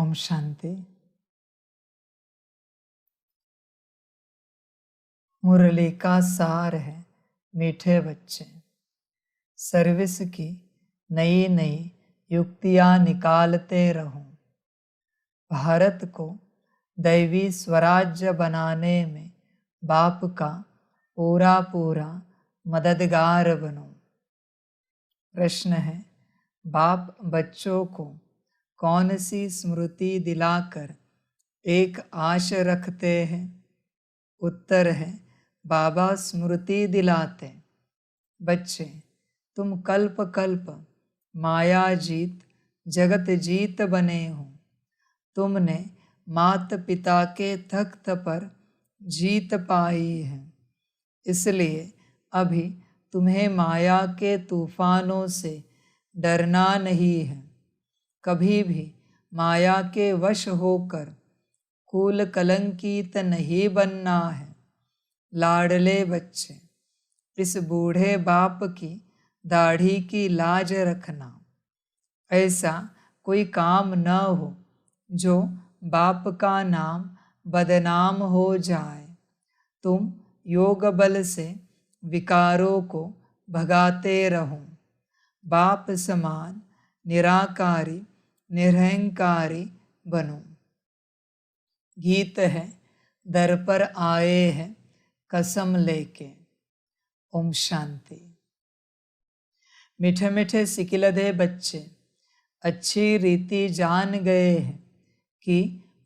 ओम शांति। मुरली का सार है मीठे बच्चे, सर्विस की नई नई युक्तियां निकालते रहो। भारत को दैवी स्वराज्य बनाने में बाप का पूरा पूरा मददगार बनो। प्रश्न है, बाप बच्चों को कौन सी स्मृति दिलाकर एक आश रखते हैं? उत्तर है, बाबा स्मृति दिलाते। बच्चे, तुम कल्प कल्प माया जीत जगत जीत बने हो। तुमने मात पिता के तख्त पर जीत पाई है, इसलिए अभी तुम्हें माया के तूफानों से डरना नहीं है। कभी भी माया के वश होकर कुल कलंकित नहीं बनना है। लाडले बच्चे, इस बूढ़े बाप की दाढ़ी की लाज रखना। ऐसा कोई काम न हो जो बाप का नाम बदनाम हो जाए। तुम योग बल से विकारों को भगाते रहो। बाप समान निराकारी निरहंकारी बनो। गीत है, दर पर आए हैं कसम लेके। ओम शांति। मीठे मीठे सिकिलधे बच्चे अच्छी रीति जान गए हैं कि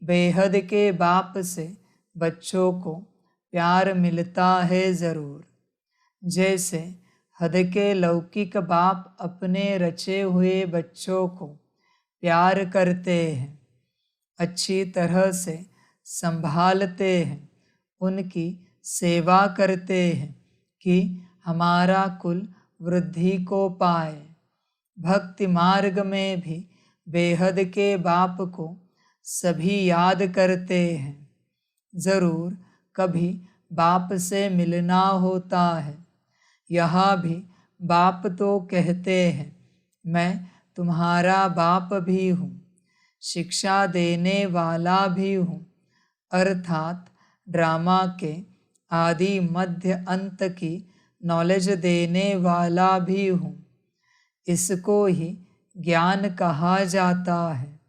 बेहद के बाप से बच्चों को प्यार मिलता है ज़रूर। जैसे हद के लौकिक बाप अपने रचे हुए बच्चों को प्यार करते हैं, अच्छी तरह से संभालते हैं, उनकी सेवा करते हैं कि हमारा कुल वृद्धि को पाए। भक्ति मार्ग में भी बेहद के बाप को सभी याद करते हैं। ज़रूर कभी बाप से मिलना होता है। यहाँ भी बाप तो कहते हैं, मैं तुम्हारा बाप भी हूँ, शिक्षा देने वाला भी हूँ, अर्थात ड्रामा के आदि मध्य अंत की नॉलेज देने वाला भी हूँ। इसको ही ज्ञान कहा जाता है।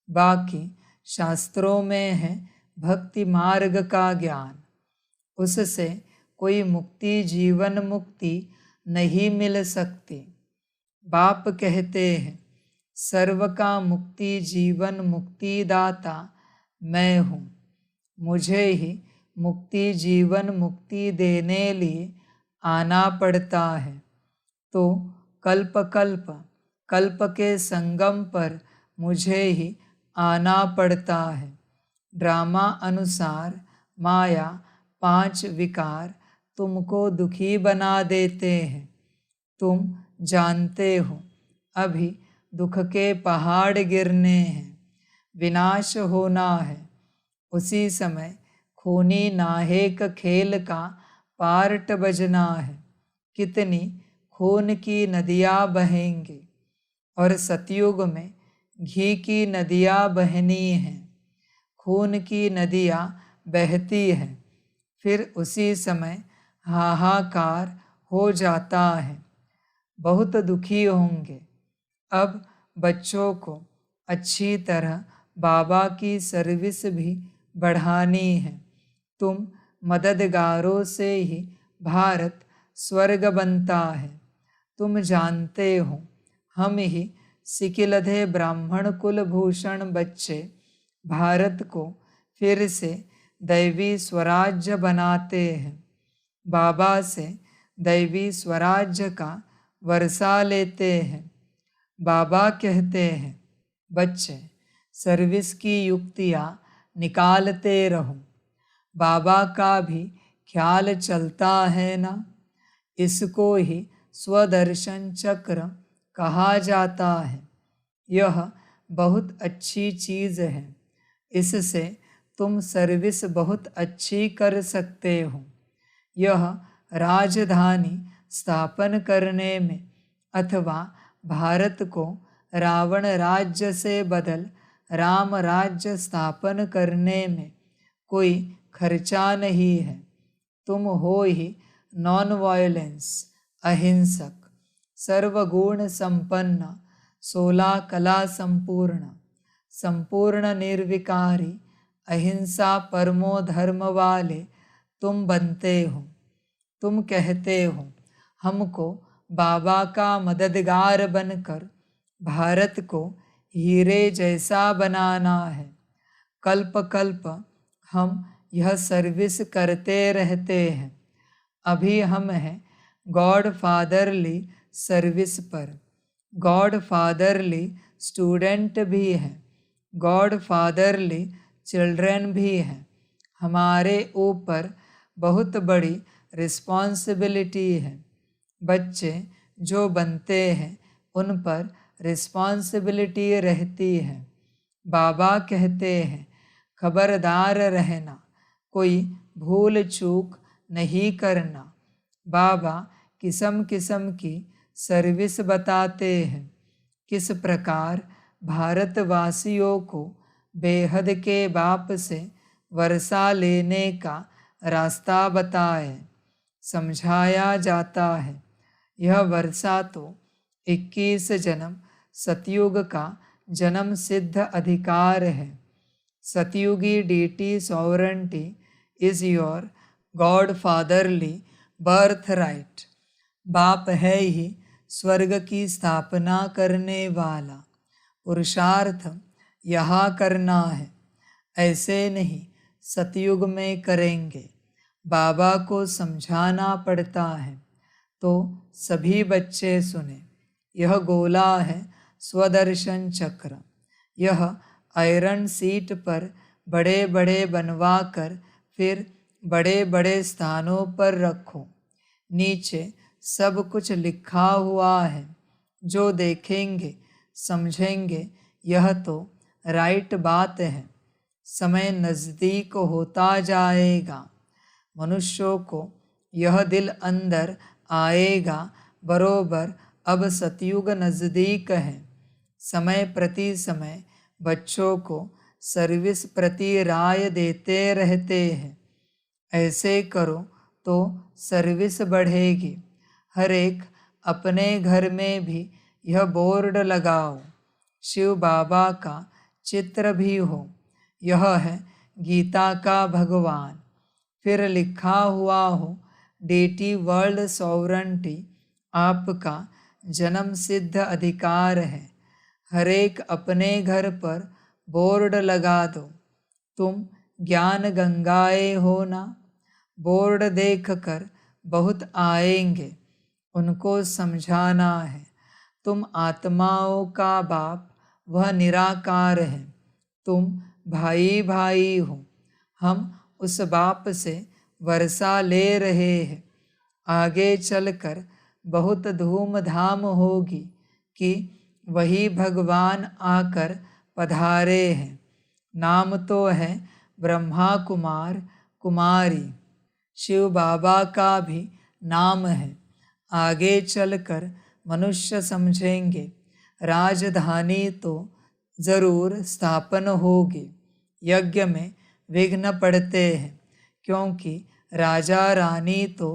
बाकी शास्त्रों में है भक्ति मार्ग का ज्ञान, उससे कोई मुक्ति जीवन मुक्ति नहीं मिल सकती। बाप कहते हैं, सर्व का मुक्ति जीवन मुक्ति दाता मैं हूँ, मुझे ही मुक्ति जीवन मुक्ति देने लिए आना पड़ता है। तो कल्प कल्प कल्प के संगम पर मुझे ही आना पड़ता है। ड्रामा अनुसार माया 5 विकार तुमको दुखी बना देते हैं। तुम जानते हो अभी दुख के पहाड़ गिरने हैं, विनाश होना है। उसी समय खूनी नाहेक खेल का पार्ट बजना है। कितनी खून की नदियाँ बहेंगी और सतयुग में घी की नदियाँ बहनी हैं। खून की नदियाँ बहती हैं, फिर उसी समय हाहाकार हो जाता है, बहुत दुखी होंगे। अब बच्चों को अच्छी तरह बाबा की सर्विस भी बढ़ानी है। तुम मददगारों से ही भारत स्वर्ग बनता है। तुम जानते हो हम ही सिकिलधे ब्राह्मण कुलभूषण बच्चे भारत को फिर से दैवी स्वराज्य बनाते हैं। बाबा से दैवी स्वराज्य का वर्षा लेते हैं। बाबा कहते हैं, बच्चे सर्विस की युक्तियाँ निकालते रहो। बाबा का भी ख्याल चलता है ना। इसको ही स्वदर्शन चक्र कहा जाता है। यह बहुत अच्छी चीज़ है, इससे तुम सर्विस बहुत अच्छी कर सकते हो। यह राजधानी स्थापन करने में अथवा भारत को रावण राज्य से बदल राम राज्य स्थापन करने में कोई खर्चा नहीं है। तुम हो ही नॉन वायलेंस, अहिंसक, सर्वगुण संपन्न, 16 कला संपूर्ण, संपूर्ण निर्विकारी, अहिंसा परमो धर्म वाले तुम बनते हो। तुम कहते हो हमको बाबा का मददगार बनकर भारत को हीरे जैसा बनाना है। कल्प कल्प हम यह सर्विस करते रहते हैं। अभी हम हैं गॉड फादरली सर्विस पर। गॉड फादरली स्टूडेंट भी हैं, गॉड फादरली चिल्ड्रन भी हैं। हमारे ऊपर बहुत बड़ी रिस्पॉन्सिबिलिटी है। बच्चे जो बनते हैं उन पर रिस्पॉन्सिबिलिटी रहती है। बाबा कहते हैं खबरदार रहना, कोई भूल चूक नहीं करना। बाबा किस्म किस्म की सर्विस बताते हैं, किस प्रकार भारतवासियों को बेहद के बाप से वर्षा लेने का रास्ता बताए समझाया जाता है। यह वर्षा तो 21 जन्म सतयुग का जन्म सिद्ध अधिकार है। सतयुगी deity sovereignty is your God fatherly birth right. बाप है ही स्वर्ग की स्थापना करने वाला। पुरुषार्थ यहाँ करना है, ऐसे नहीं सतयुग में करेंगे। बाबा को समझाना पड़ता है तो सभी बच्चे सुने। यह गोला है स्वदर्शन चक्र। यह आयरन सीट पर बड़े बड़े बनवा कर फिर बड़े बड़े स्थानों पर रखो। नीचे सब कुछ लिखा हुआ है। जो देखेंगे समझेंगे यह तो राइट बात है। समय नज़दीक होता जाएगा। मनुष्यों को यह दिल अंदर आएगा बरोबर अब सतयुग नज़दीक है। समय प्रति समय बच्चों को सर्विस प्रति राय देते रहते हैं। ऐसे करो तो सर्विस बढ़ेगी। हर एक अपने घर में भी यह बोर्ड लगाओ, शिव बाबा का चित्र भी हो। यह है गीता का भगवान। फिर लिखा हुआ हो डीटी वर्ल्ड सॉवरेंटी आपका जन्म सिद्ध अधिकार है। हर एक अपने घर पर बोर्ड लगा दो, तुम ज्ञान गंगाए हो ना। बोर्ड देखकर बहुत आएंगे, उनको समझाना है तुम आत्माओं का बाप वह निराकार है। तुम भाई भाई हो। हम उस बाप से वर्षा ले रहे हैं। आगे चलकर बहुत धूमधाम होगी कि वही भगवान आकर पधारे हैं। नाम तो है ब्रह्मा कुमार कुमारी। शिव बाबा का भी नाम है। आगे चलकर मनुष्य समझेंगे राजधानी तो जरूर स्थापन होगी। यज्ञ में विघ्न पड़ते हैं क्योंकि राजा रानी तो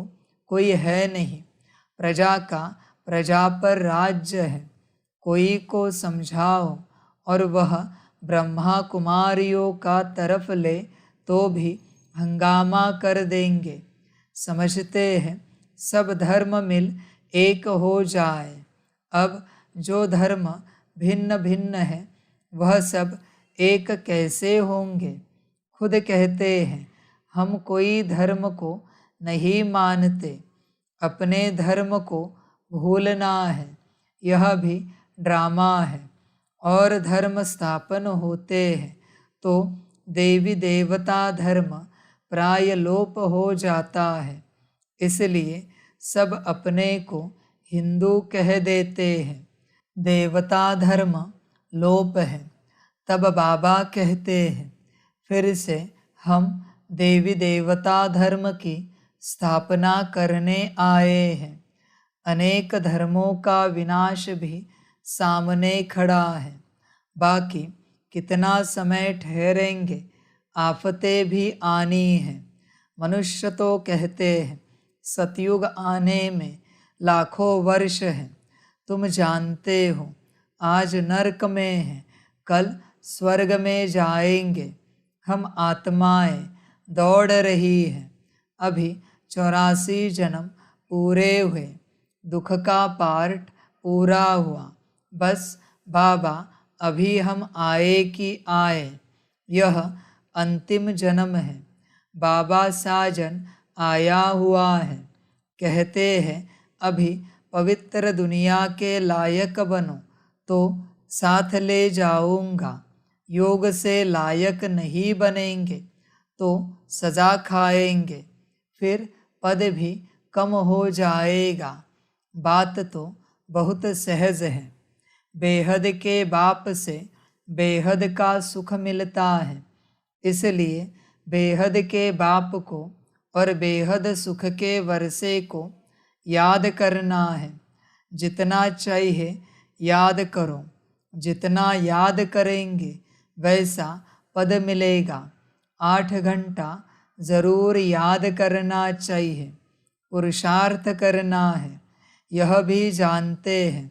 कोई है नहीं। प्रजा का प्रजा पर राज्य है। कोई को समझाओ और वह ब्रह्मा कुमारियों का तरफ ले तो भी हंगामा कर देंगे। समझते हैं सब धर्म मिल एक हो जाए। अब जो धर्म भिन्न भिन्न है वह सब एक कैसे होंगे। खुद कहते हैं हम कोई धर्म को नहीं मानते। अपने धर्म को भूलना है, यह भी ड्रामा है। और धर्म स्थापन होते हैं तो देवी देवता धर्म प्राय लोप हो जाता है। इसलिए सब अपने को हिंदू कह देते हैं। देवता धर्म लोप है। तब बाबा कहते हैं फिर से हम देवी देवता धर्म की स्थापना करने आए हैं। अनेक धर्मों का विनाश भी सामने खड़ा है। बाकी कितना समय ठहरेंगे, आफतें भी आनी हैं। मनुष्य तो कहते हैं सतयुग आने में लाखों वर्ष हैं। तुम जानते हो आज नरक में हैं, कल स्वर्ग में जाएंगे। हम आत्माएं दौड़ रही हैं, अभी 84 जन्म पूरे हुए, दुख का पार्ट पूरा हुआ। बस बाबा अभी हम आए कि आए, यह अंतिम जन्म है। बाबा साजन आया हुआ है, कहते हैं अभी पवित्र दुनिया के लायक बनो तो साथ ले जाऊंगा। योग से लायक नहीं बनेंगे तो सजा खाएंगे, फिर पद भी कम हो जाएगा। बात तो बहुत सहज है। बेहद के बाप से बेहद का सुख मिलता है, इसलिए बेहद के बाप को और बेहद सुख के वर्षे को याद करना है। जितना चाहिए याद करो, जितना याद करेंगे वैसा पद मिलेगा। 8 घंटा ज़रूर याद करना चाहिए, पुरुषार्थ करना है। यह भी जानते हैं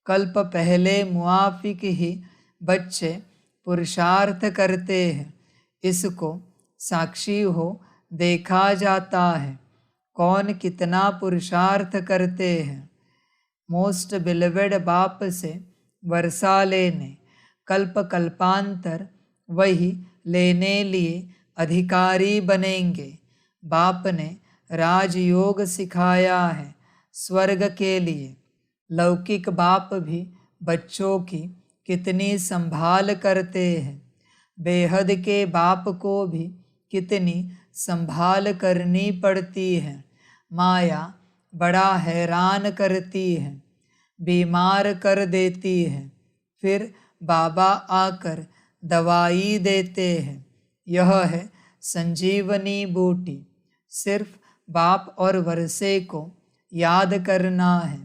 कल्प पहले मुआफिक ही बच्चे पुरुषार्थ करते हैं, इसको साक्षी हो देखा जाता है कौन कितना पुरुषार्थ करते हैं। मोस्ट बिलवेड बाप से वर्षा लेने, कल्प कल्पांतर वही लेने लिए अधिकारी बनेंगे। बाप ने राजयोग सिखाया है स्वर्ग के लिए। लौकिक बाप भी बच्चों की कितनी संभाल करते हैं, बेहद के बाप को भी कितनी संभाल करनी पड़ती है। माया बड़ा हैरान करती है, बीमार कर देती है, फिर बाबा आकर दवाई देते हैं। यह है संजीवनी बूटी। सिर्फ बाप और वर्षे को याद करना है।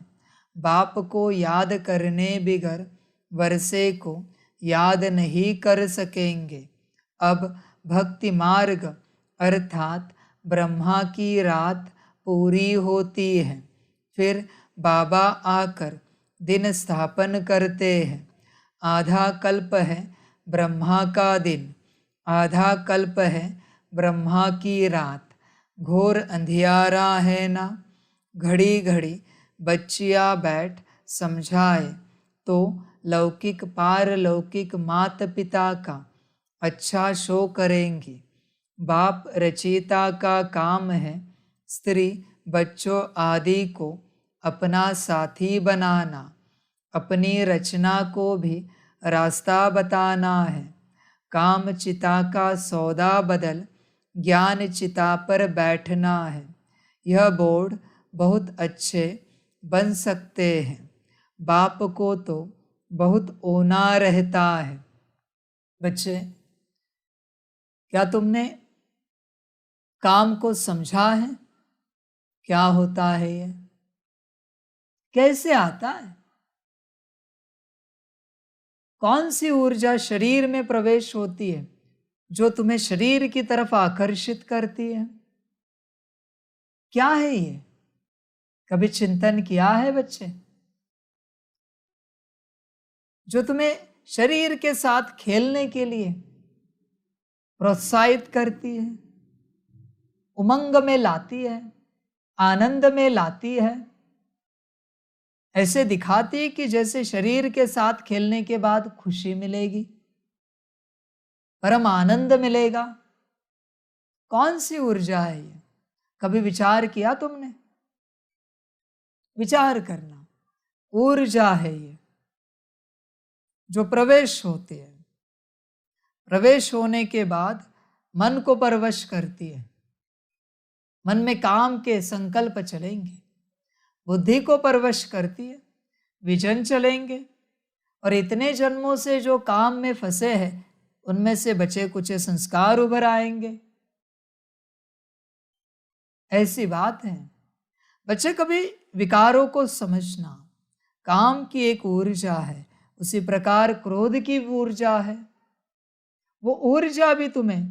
बाप को याद करने बिगर वर्षे को याद नहीं कर सकेंगे। अब भक्ति मार्ग अर्थात ब्रह्मा की रात पूरी होती है, फिर बाबा आकर दिन स्थापन करते हैं। आधा कल्प है ब्रह्मा का दिन, आधा कल्प है ब्रह्मा की रात। घोर अंधियारा है ना, घड़ी घड़ी बच्चियाँ बैठ समझाए तो लौकिक पारलौकिक माता पिता का अच्छा शो करेंगी। बाप रचयिता का काम है स्त्री बच्चों आदि को अपना साथी बनाना, अपनी रचना को भी रास्ता बताना है। काम चिता का सौदा बदल ज्ञान चिता पर बैठना है। यह बोर्ड बहुत अच्छे बन सकते हैं, बाप को तो बहुत ओना रहता है। बच्चे, क्या तुमने काम को समझा है? क्या होता है ये, कैसे आता है? कौन सी ऊर्जा शरीर में प्रवेश होती है जो तुम्हें शरीर की तरफ आकर्षित करती है? क्या है ये? कभी चिंतन किया है बच्चे? जो तुम्हें शरीर के साथ खेलने के लिए प्रोत्साहित करती है, उमंग में लाती है, आनंद में लाती है, ऐसे दिखाती है कि जैसे शरीर के साथ खेलने के बाद खुशी मिलेगी, परम आनंद मिलेगा। कौन सी ऊर्जा है ये? कभी विचार किया तुमने? विचार करना। ऊर्जा है ये जो प्रवेश होती है, प्रवेश होने के बाद मन को परवश करती है। मन में काम के संकल्प चलेंगे, बुद्धि को परवश करती है, विजन चलेंगे, और इतने जन्मों से जो काम में फंसे हैं उनमें से बचे कुछ संस्कार उभर आएंगे। ऐसी बात है बच्चे। कभी विकारों को समझना। काम की एक ऊर्जा है, उसी प्रकार क्रोध की ऊर्जा है, वो ऊर्जा भी तुम्हें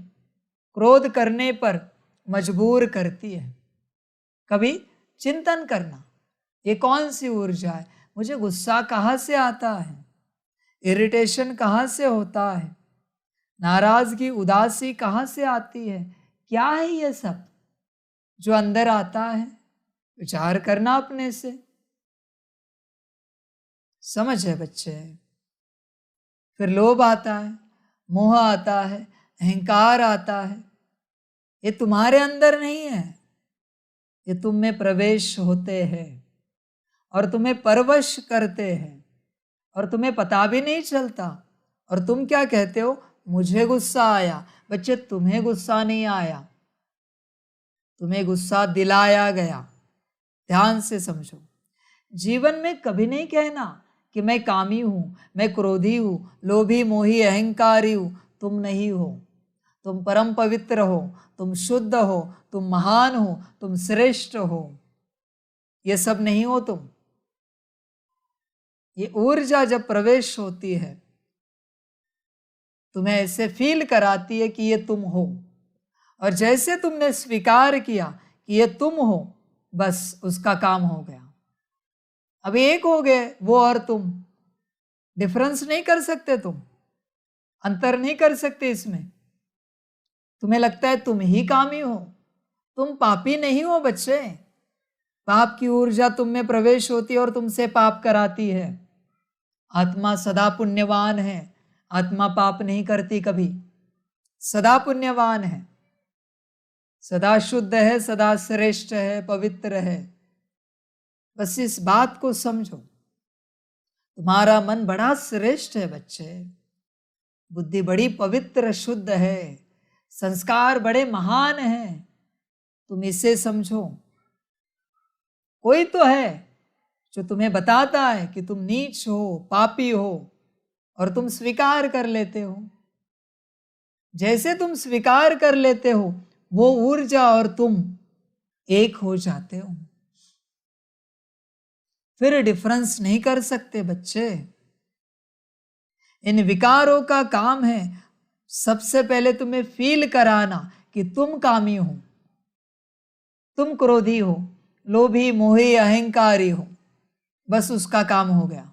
क्रोध करने पर मजबूर करती है। कभी चिंतन करना, ये कौन सी ऊर्जा है, मुझे गुस्सा कहाँ से आता है, इरिटेशन कहाँ से होता है, नाराजगी उदासी कहाँ से आती है, क्या है ये सब जो अंदर आता है। विचार करना अपने से। समझ है बच्चे। फिर लोभ आता है, मोह आता है, अहंकार आता है। ये तुम्हारे अंदर नहीं है, ये तुम में प्रवेश होते हैं और तुम्हें परवश करते हैं और तुम्हें पता भी नहीं चलता। और तुम क्या कहते हो, मुझे गुस्सा आया। बच्चे, तुम्हें गुस्सा नहीं आया, तुम्हें गुस्सा दिलाया गया। ध्यान से समझो। जीवन में कभी नहीं कहना कि मैं कामी हूं, मैं क्रोधी हूं, लोभी मोही अहंकारी हूं। तुम नहीं हो। तुम परम पवित्र हो, तुम शुद्ध हो, तुम महान हो, तुम श्रेष्ठ हो। ये सब नहीं हो तुम। ये ऊर्जा जब प्रवेश होती है, तुम्हें ऐसे फील कराती है कि ये तुम हो। और जैसे तुमने स्वीकार किया कि ये तुम हो, बस उसका काम हो गया। अब एक हो गए वो और तुम। डिफरेंस नहीं कर सकते, तुम अंतर नहीं कर सकते इसमें। तुम्हें लगता है तुम ही कामी हो, तुम पापी नहीं हो बच्चे। पाप की ऊर्जा तुम में प्रवेश होती है और तुमसे पाप कराती है। आत्मा सदा पुण्यवान है, आत्मा पाप नहीं करती कभी, सदा पुण्यवान है, सदा शुद्ध है, सदा श्रेष्ठ है, पवित्र है। बस इस बात को समझो। तुम्हारा मन बड़ा श्रेष्ठ है बच्चे, बुद्धि बड़ी पवित्र शुद्ध है, संस्कार बड़े महान हैं। तुम इसे समझो। कोई तो है जो तुम्हें बताता है कि तुम नीच हो, पापी हो, और तुम स्वीकार कर लेते हो। जैसे तुम स्वीकार कर लेते हो, वो ऊर्जा और तुम एक हो जाते हो। फिर डिफरेंस नहीं कर सकते बच्चे। इन विकारों का काम है सबसे पहले तुम्हें फील कराना कि तुम कामी हो, तुम क्रोधी हो, लोभी मोही अहंकारी हो। बस उसका काम हो गया,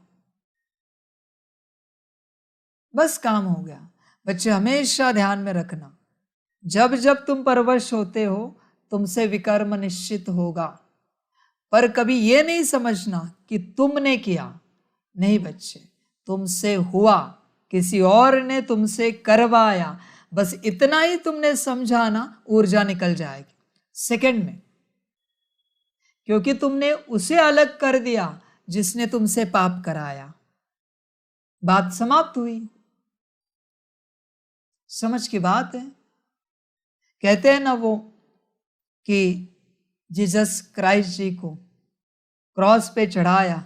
बस काम हो गया। बच्चे हमेशा ध्यान में रखना, जब जब तुम परवश होते हो, तुमसे विकर्म निश्चित होगा। पर कभी ये नहीं समझना कि तुमने किया। नहीं बच्चे, तुमसे हुआ, किसी और ने तुमसे करवाया। बस इतना ही तुमने समझा ना, ऊर्जा निकल जाएगी सेकंड में। क्योंकि तुमने उसे अलग कर दिया जिसने तुमसे पाप कराया। बात समाप्त हुई। समझ की बात है। कहते हैं ना वो कि जीसस क्राइस्ट जी को क्रॉस पे चढ़ाया,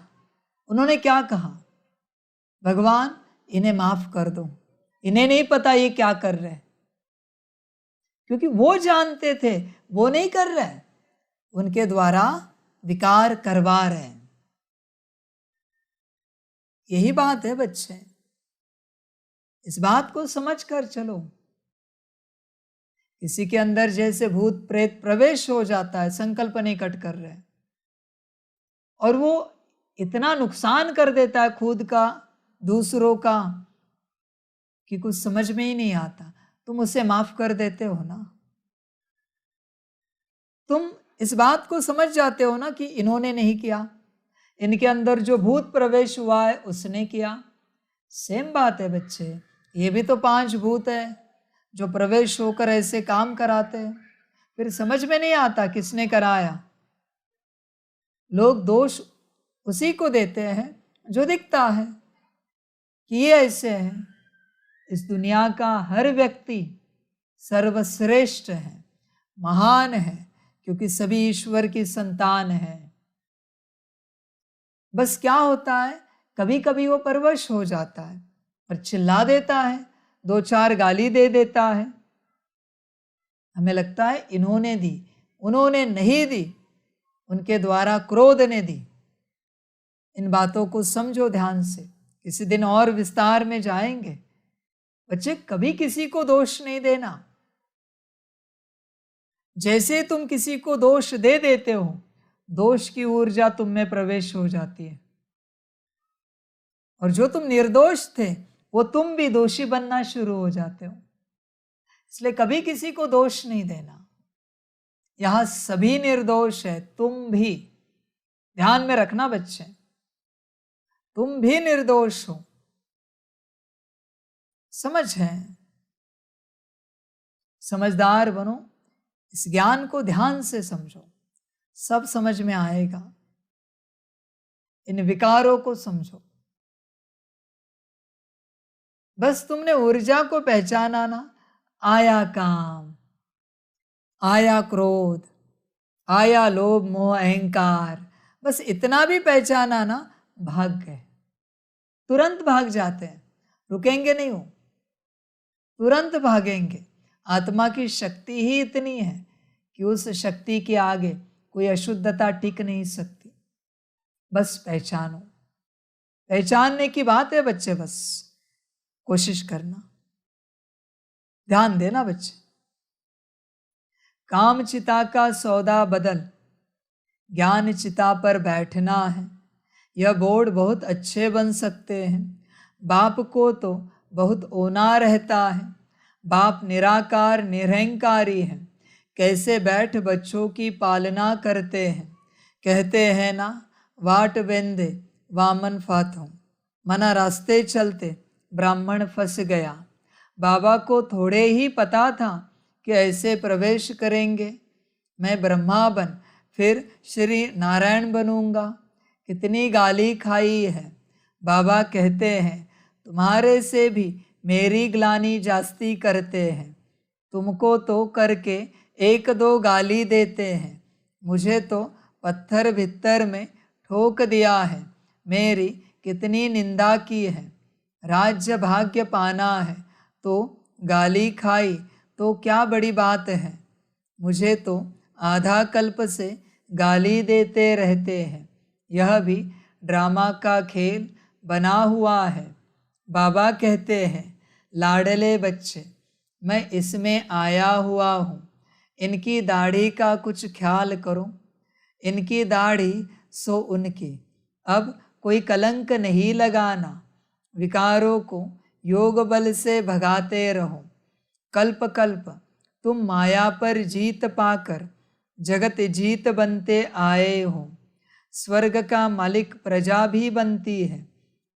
उन्होंने क्या कहा, भगवान इन्हें माफ कर दो, इन्हें नहीं पता ये क्या कर रहे। क्योंकि वो जानते थे वो नहीं कर रहे, उनके द्वारा विकार करवा रहे हैं। यही बात है बच्चे, इस बात को समझ कर चलो। किसी के अंदर जैसे भूत प्रेत प्रवेश हो जाता है, संकल्प नहीं कट कर रहे, और वो इतना नुकसान कर देता है खुद का, दूसरों का, कि कुछ समझ में ही नहीं आता। तुम उसे माफ कर देते हो ना। तुम इस बात को समझ जाते हो ना कि इन्होंने नहीं किया, इनके अंदर जो भूत प्रवेश हुआ है उसने किया। सेम बात है बच्चे, ये भी तो 5 भूत है जो प्रवेश होकर ऐसे काम कराते हैं। फिर समझ में नहीं आता किसने कराया। लोग दोष उसी को देते हैं जो दिखता है कि ये ऐसे है। इस दुनिया का हर व्यक्ति सर्वश्रेष्ठ है, महान है, क्योंकि सभी ईश्वर की संतान है। बस क्या होता है, कभी कभी वो परवश हो जाता है और चिल्ला देता है, 2-4 गाली दे देता है। हमें लगता है इन्होंने दी, उन्होंने नहीं दी, उनके द्वारा क्रोध ने दी। इन बातों को समझो ध्यान से, किसी दिन और विस्तार में जाएंगे। बच्चे कभी किसी को दोष नहीं देना। जैसे तुम किसी को दोष दे देते हो, दोष की ऊर्जा तुम में प्रवेश हो जाती है, और जो तुम निर्दोष थे वो तुम भी दोषी बनना शुरू हो जाते हो। इसलिए कभी किसी को दोष नहीं देना। यहां सभी निर्दोष है, तुम भी ध्यान में रखना बच्चे, तुम भी निर्दोष हो। समझ है, समझदार बनो, इस ज्ञान को ध्यान से समझो, सब समझ में आएगा। इन विकारों को समझो। बस तुमने ऊर्जा को पहचाना ना, आया काम, आया क्रोध, आया लोभ मोह अहंकार, बस इतना भी पहचाना ना, भाग गए, तुरंत भाग जाते हैं, रुकेंगे नहीं हो, तुरंत भागेंगे। आत्मा की शक्ति ही इतनी है कि उस शक्ति के आगे कोई अशुद्धता टिक नहीं सकती। बस पहचानो, पहचानने की बात है बच्चे, बस कोशिश करना, ध्यान देना बच्चे। काम चिता का सौदा बदल, ज्ञान चिता पर बैठना है। यह बोर्ड बहुत अच्छे बन सकते हैं, बाप को तो बहुत ओना रहता है। बाप निराकार निरहंकारी है, कैसे बैठ बच्चों की पालना करते हैं। कहते हैं ना, वाट वेंदे वामन फाथों, मना रास्ते चलते ब्राह्मण फंस गया। बाबा को थोड़े ही पता था कि ऐसे प्रवेश करेंगे। मैं ब्रह्मा बन फिर श्री नारायण बनूंगा। कितनी गाली खाई है। बाबा कहते हैं, तुम्हारे से भी मेरी ग्लानी जास्ती करते हैं। तुमको तो करके एक दो गाली देते हैं, मुझे तो पत्थर भीतर में ठोक दिया है। मेरी कितनी निंदा की है। राज्य भाग्य पाना है तो गाली खाई तो क्या बड़ी बात है। मुझे तो आधा कल्प से गाली देते रहते हैं। यह भी ड्रामा का खेल बना हुआ है। बाबा कहते हैं, लाडले बच्चे, मैं इसमें आया हुआ हूँ। इनकी दाढ़ी का कुछ ख्याल करो। इनकी दाढ़ी सो उनकी, अब कोई कलंक नहीं लगाना। विकारों को योग बल से भगाते रहो। कल्प कल्प तुम माया पर जीत पाकर जगत जीत बनते आए हो। स्वर्ग का मालिक प्रजा भी बनती है,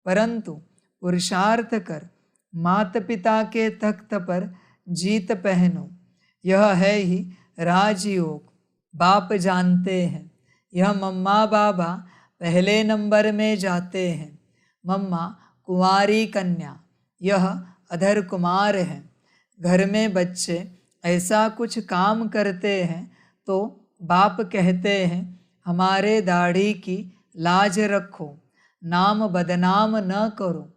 परंतु पुरुषार्थ कर माता पिता के तख्त पर जीत पहनो। यह है ही राजयोग। बाप जानते हैं, यह मम्मा बाबा पहले नंबर में जाते हैं। मम्मा कुंवारी कन्या, यह अधर कुमार है। घर में बच्चे ऐसा कुछ काम करते हैं तो बाप कहते हैं, हमारे दाढ़ी की लाज रखो, नाम बदनाम न करो।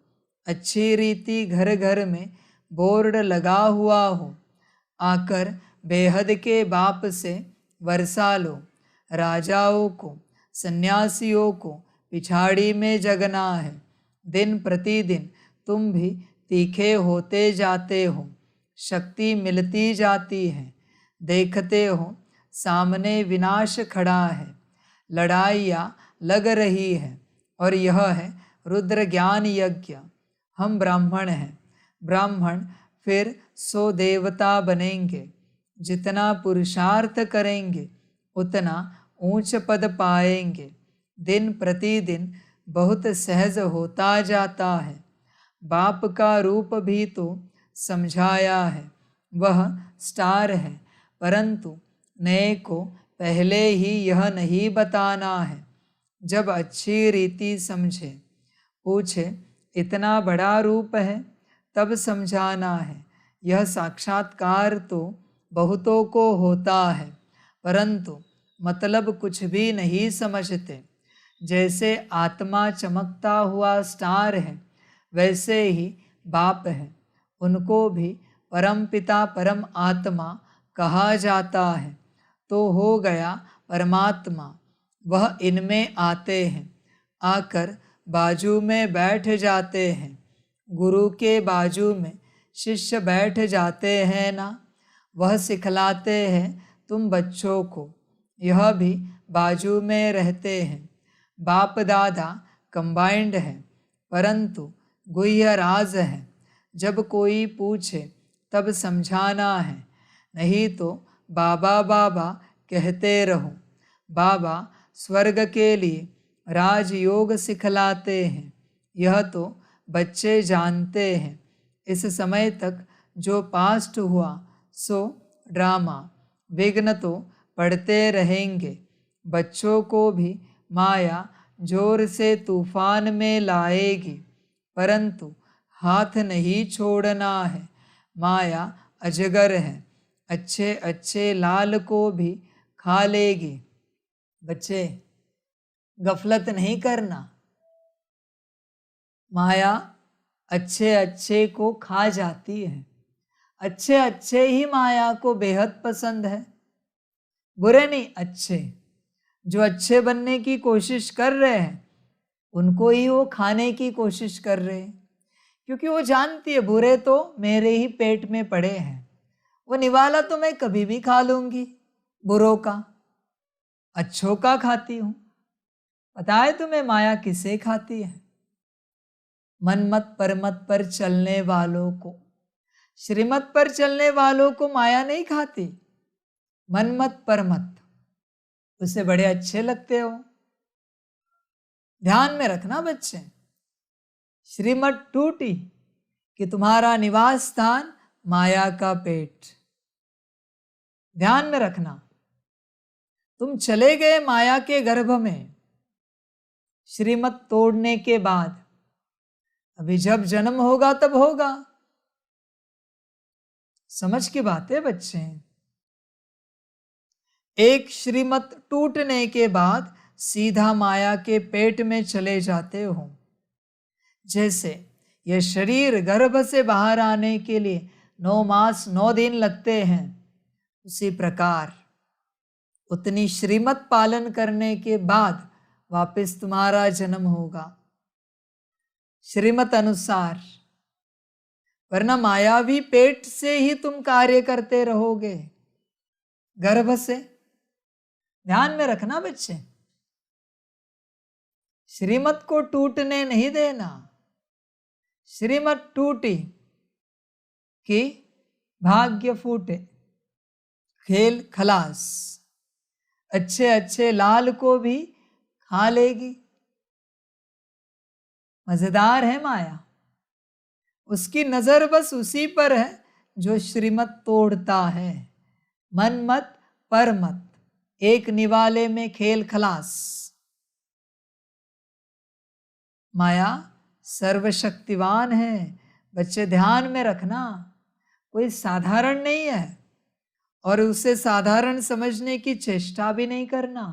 अच्छी रीति घर घर में बोर्ड लगा हुआ हो। आकर बेहद के बाप से वर्षा लो। राजाओं को सन्यासियों को पिछाड़ी में जगना है। दिन प्रतिदिन तुम भी तीखे होते जाते हो, शक्ति मिलती जाती है। देखते हो सामने विनाश खड़ा है, लड़ाइयाँ लग रही है, और यह है रुद्र ज्ञान यज्ञ। हम ब्राह्मण हैं, ब्राह्मण फिर 100 देवता बनेंगे। जितना पुरुषार्थ करेंगे उतना ऊंच पद पाएंगे। दिन प्रतिदिन बहुत सहज होता जाता है। बाप का रूप भी तो समझाया है, वह स्टार है, परंतु नए को पहले ही यह नहीं बताना है। जब अच्छी रीति समझे, पूछे इतना बड़ा रूप है, तब समझाना है। यह साक्षात्कार तो बहुतों को होता है, परंतु मतलब कुछ भी नहीं समझते। जैसे आत्मा चमकता हुआ स्टार है, वैसे ही बाप है। उनको भी परम पिता परम आत्मा कहा जाता है। तो हो गया परमात्मा, वह इनमें आते हैं, आकर बाजू में बैठ जाते हैं। गुरु के बाजू में शिष्य बैठ जाते हैं ना, वह सिखलाते हैं तुम बच्चों को, यह भी बाजू में रहते हैं। बाप दादा कंबाइंड है, परंतु गुह्य राज है। जब कोई पूछे तब समझाना है, नहीं तो बाबा बाबा कहते रहो। बाबा स्वर्ग के लिए राजयोग सिखलाते हैं, यह तो बच्चे जानते हैं। इस समय तक जो पास्ट हुआ सो ड्रामा, विघ्न तो पड़ते रहेंगे। बच्चों को भी माया जोर से तूफान में लाएगी, परंतु हाथ नहीं छोड़ना है। माया अजगर है, अच्छे अच्छे लाल को भी खा लेगी। बच्चे गफलत नहीं करना, माया अच्छे अच्छे को खा जाती है। अच्छे अच्छे ही माया को बेहद पसंद है, बुरे नहीं, अच्छे। जो अच्छे बनने की कोशिश कर रहे हैं उनको ही वो खाने की कोशिश कर रहे हैं, क्योंकि वो जानती है बुरे तो मेरे ही पेट में पड़े हैं, वो निवाला तो मैं कभी भी खा लूंगी, बुरों का, अच्छों का खाती हूँ। पता है तुम्हें माया किसे खाती है? मनमत परमत पर चलने वालों को। श्रीमत पर चलने वालों को माया नहीं खाती, मनमत परमत उसे बड़े अच्छे लगते हो। ध्यान में रखना बच्चे, श्रीमत टूटी कि तुम्हारा निवास स्थान माया का पेट। ध्यान में रखना, तुम चले गए माया के गर्भ में श्रीमत तोड़ने के बाद, अभी जब जन्म होगा तब होगा। समझ की बात है बच्चे। एक श्रीमत टूटने के बाद सीधा माया के पेट में चले जाते हो। जैसे यह शरीर गर्भ से बाहर आने के लिए 9 मास 9 दिन लगते हैं, उसी प्रकार उतनी श्रीमत पालन करने के बाद वापस तुम्हारा जन्म होगा श्रीमत अनुसार, वरना मायावी पेट से ही तुम कार्य करते रहोगे, गर्भ से। ध्यान में रखना बच्चे, श्रीमत को टूटने नहीं देना। श्रीमत टूटी कि भाग्य फूटे, खेल खलास, अच्छे अच्छे लाल को भी खा लेगी। मजेदार है माया, उसकी नजर बस उसी पर है जो श्रीमत तोड़ता है। मन मत पर मत, एक निवाले में खेल खलास। माया सर्वशक्तिवान है बच्चे, ध्यान में रखना, कोई साधारण नहीं है और उसे साधारण समझने की चेष्टा भी नहीं करना।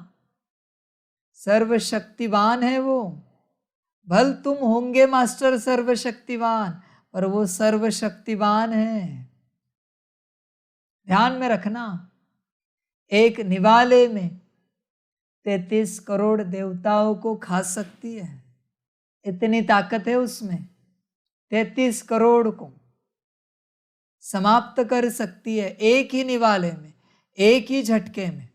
सर्वशक्तिवान है वो। भल तुम होंगे मास्टर सर्वशक्तिवान, पर वो सर्वशक्तिवान है। ध्यान में रखना, एक निवाले में 33 करोड़ देवताओं को खा सकती है, इतनी ताकत है उसमें। 33 करोड़ को समाप्त कर सकती है एक ही निवाले में, एक ही झटके में,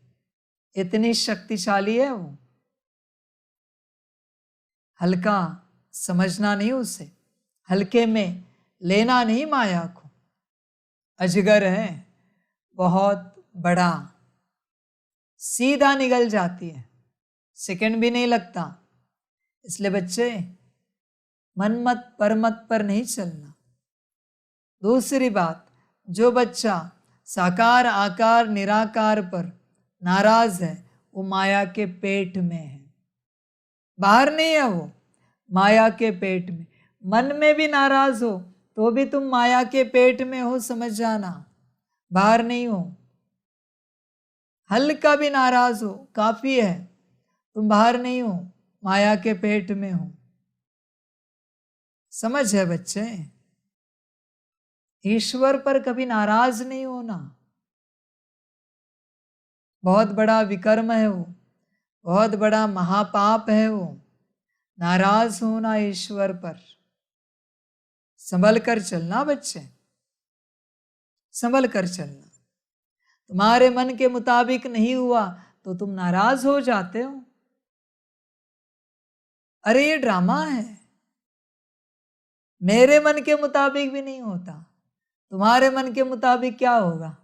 इतनी शक्तिशाली है वो। हल्का समझना नहीं उसे, हल्के में लेना नहीं माया को। अजगर है बहुत बड़ा, सीधा निगल जाती है, सेकंड भी नहीं लगता। इसलिए बच्चे मनमत परमत पर नहीं चलना। दूसरी बात, जो बच्चा साकार आकार निराकार पर नाराज है वो माया के पेट में है, बाहर नहीं है वो, माया के पेट में। मन में भी नाराज हो तो भी तुम माया के पेट में हो, समझ जाना, बाहर नहीं हो। हल्का भी नाराज हो काफी है, तुम बाहर नहीं हो, माया के पेट में हो। समझ है बच्चे, ईश्वर पर कभी नाराज नहीं होना, बहुत बड़ा विकर्म है वो, बहुत बड़ा महापाप है वो, नाराज होना ईश्वर पर। संभल कर चलना बच्चे। संभल कर चलना। तुम्हारे मन के मुताबिक नहीं हुआ तो तुम नाराज हो जाते हो। अरे ये ड्रामा है, मेरे मन के मुताबिक भी नहीं होता, तुम्हारे मन के मुताबिक क्या होगा?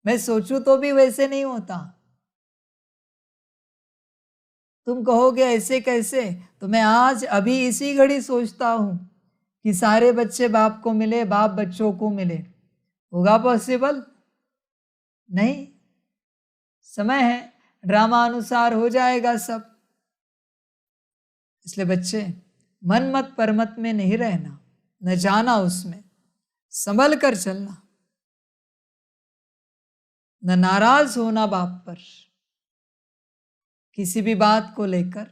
मैं सोचूं तो भी वैसे नहीं होता। तुम कहोगे ऐसे कैसे, तो मैं आज अभी इसी घड़ी सोचता हूं कि सारे बच्चे बाप को मिले, बाप बच्चों को मिले। होगा पॉसिबल? नहीं। समय है, ड्रामा अनुसार हो जाएगा सब। इसलिए बच्चे, मन मत परमत में नहीं रहना, न जाना उसमें, संभल कर चलना, न नाराज होना बाप पर किसी भी बात को लेकर।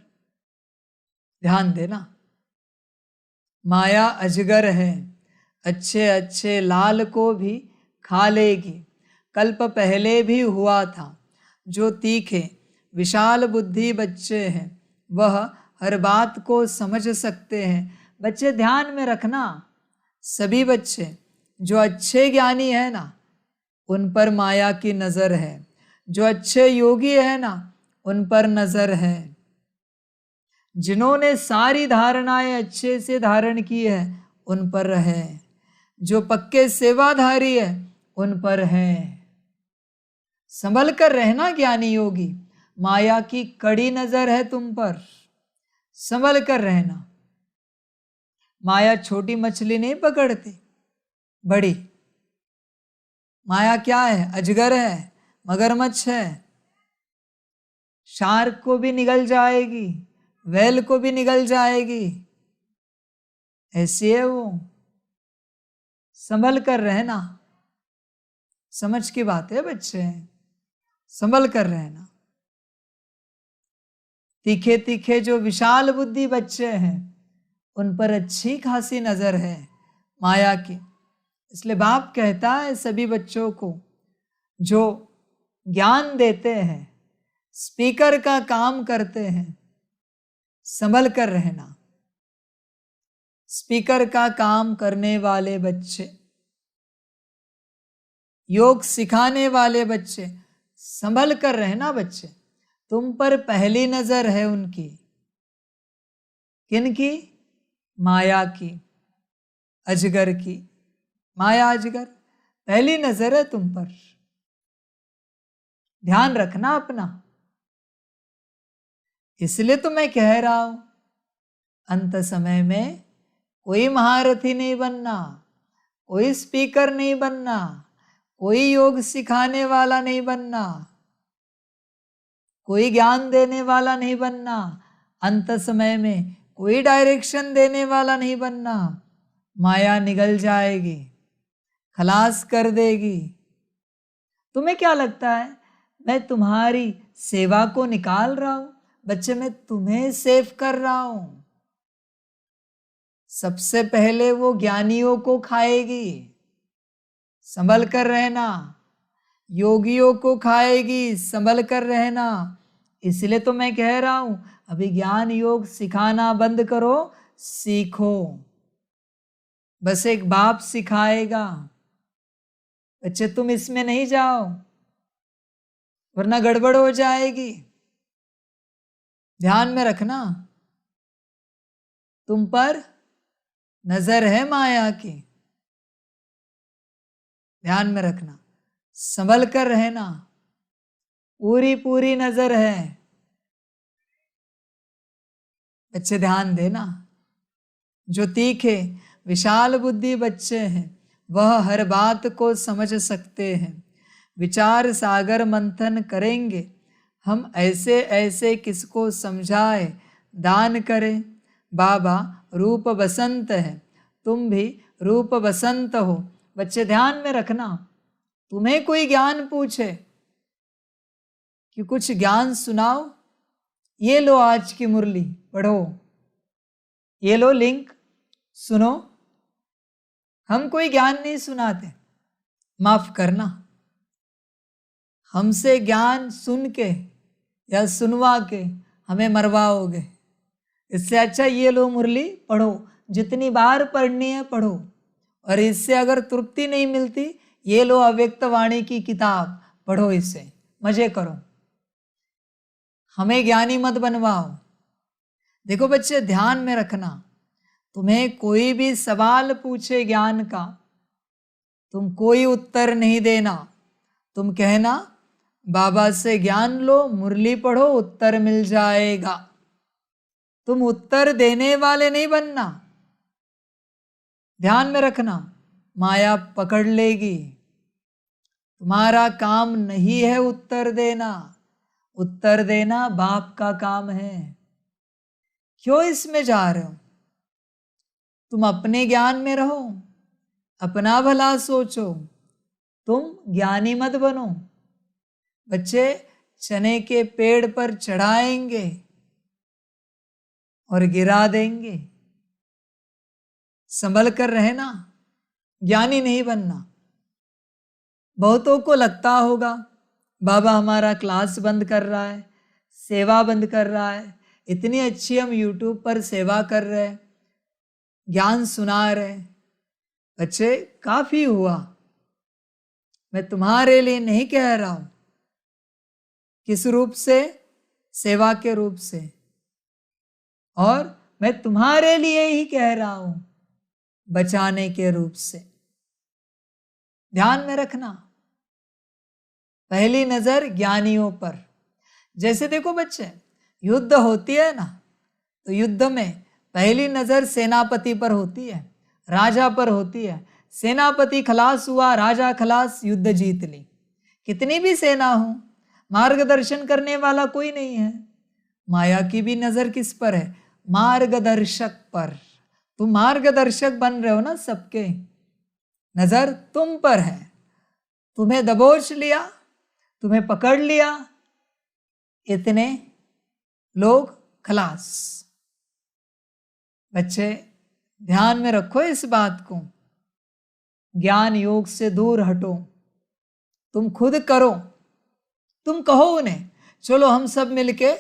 ध्यान देना, माया अजगर है, अच्छे अच्छे लाल को भी खा लेगी। कल्प पहले भी हुआ था, जो तीखे विशाल बुद्धि बच्चे हैं वह हर बात को समझ सकते हैं। बच्चे ध्यान में रखना, सभी बच्चे जो अच्छे ज्ञानी है ना, उन पर माया की नज़र है। जो अच्छे योगी है ना, उन पर नज़र है। जिन्होंने सारी धारणाएं अच्छे से धारण की है, उन पर है। जो पक्के सेवाधारी है, उन पर है। संभल कर रहना ज्ञानी योगी, माया की कड़ी नजर है तुम पर, संभल कर रहना। माया छोटी मछली नहीं पकड़ती, बड़ी। माया क्या है? अजगर है, मगरमच्छ है, शार्क को भी निगल जाएगी, वेल को भी निगल जाएगी, ऐसी है वो। संभल कर रहना, समझ की बात है बच्चे, संभल कर रहना। तीखे तीखे जो विशाल बुद्धि बच्चे हैं, उन पर अच्छी खासी नजर है माया की। इसलिए बाप कहता है सभी बच्चों को जो ज्ञान देते हैं, स्पीकर का काम करते हैं, संभल कर रहना। स्पीकर का काम करने वाले बच्चे, योग सिखाने वाले बच्चे, संभल कर रहना बच्चे। तुम पर पहली नजर है उनकी। किनकी? माया की, अजगर की। माया अजगर पहली नजर है तुम पर, ध्यान रखना अपना। इसलिए तो मैं कह रहा हूं, अंत समय में कोई महारथी नहीं बनना, कोई स्पीकर नहीं बनना, कोई योग सिखाने वाला नहीं बनना, कोई ज्ञान देने वाला नहीं बनना। अंत समय में कोई डायरेक्शन देने वाला नहीं बनना। माया निगल जाएगी, खलास कर देगी। तुम्हें क्या लगता है मैं तुम्हारी सेवा को निकाल रहा हूं? बच्चे, मैं तुम्हें सेव कर रहा हूं। सबसे पहले वो ज्ञानियों को खाएगी, संभल कर रहना। योगियों को खाएगी, संभल कर रहना। इसलिए तो मैं कह रहा हूं, अभी ज्ञान योग सिखाना बंद करो, सीखो। बस एक बाप सिखाएगा। बच्चे तुम इसमें नहीं जाओ, वरना गड़बड़ हो जाएगी। ध्यान में रखना, तुम पर नजर है माया की, ध्यान में रखना। संभल कर रहना, पूरी पूरी नजर है। बच्चे ध्यान देना, जो तीखे विशाल बुद्धि बच्चे हैं वह हर बात को समझ सकते हैं। विचार सागर मंथन करेंगे हम, ऐसे ऐसे किसको समझाए दान करें। बाबा रूप बसंत है, तुम भी रूप बसंत हो। बच्चे ध्यान में रखना, तुम्हें कोई ज्ञान पूछे कि कुछ ज्ञान सुनाओ, ये लो आज की मुरली पढ़ो, ये लो लिंक सुनो। हम कोई ज्ञान नहीं सुनाते, माफ करना। हमसे ज्ञान सुन के या सुनवा के हमें मरवाओगे। इससे अच्छा ये लो मुरली पढ़ो, जितनी बार पढ़नी है पढ़ो। और इससे अगर तृप्ति नहीं मिलती, ये लो अव्यक्त वाणी की किताब, पढ़ो इसे, मजे करो, हमें ज्ञानी मत बनवाओ। देखो बच्चे, ध्यान में रखना, तुम्हें कोई भी सवाल पूछे ज्ञान का, तुम कोई उत्तर नहीं देना। तुम कहना बाबा से ज्ञान लो, मुरली पढ़ो, उत्तर मिल जाएगा। तुम उत्तर देने वाले नहीं बनना। ध्यान में रखना, माया पकड़ लेगी। तुम्हारा काम नहीं है उत्तर देना। उत्तर देना बाप का काम है। क्यों इसमें जा रहे हो? तुम अपने ज्ञान में रहो, अपना भला सोचो, तुम ज्ञानी मत बनो। बच्चे चने के पेड़ पर चढ़ाएंगे और गिरा देंगे। संभल कर रहना, ज्ञानी नहीं बनना। बहुतों को लगता होगा बाबा हमारा क्लास बंद कर रहा है, सेवा बंद कर रहा है, इतनी अच्छी हम यूट्यूब पर सेवा कर रहे, ज्ञान सुना रहे। बच्चे काफी हुआ, मैं तुम्हारे लिए नहीं कह रहा हूं। किस रूप से? सेवा के रूप से। और मैं तुम्हारे लिए ही कह रहा हूं, बचाने के रूप से। ध्यान में रखना, पहली नजर ज्ञानियों पर। जैसे देखो बच्चे, युद्ध होती है ना, तो युद्ध में पहली नजर सेनापति पर होती है, राजा पर होती है। सेनापति खलास हुआ, राजा खलास, युद्ध जीत ली। कितनी भी सेना हो, मार्गदर्शन करने वाला कोई नहीं है। माया की भी नजर किस पर है? मार्गदर्शक पर। तुम मार्गदर्शक बन रहे हो ना सबके, नजर तुम पर है। तुम्हें दबोच लिया, तुम्हें पकड़ लिया, इतने लोग खलास। बच्चे ध्यान में रखो इस बात को, ज्ञान योग से दूर हटो। तुम खुद करो, तुम कहो उन्हें, चलो हम सब मिलके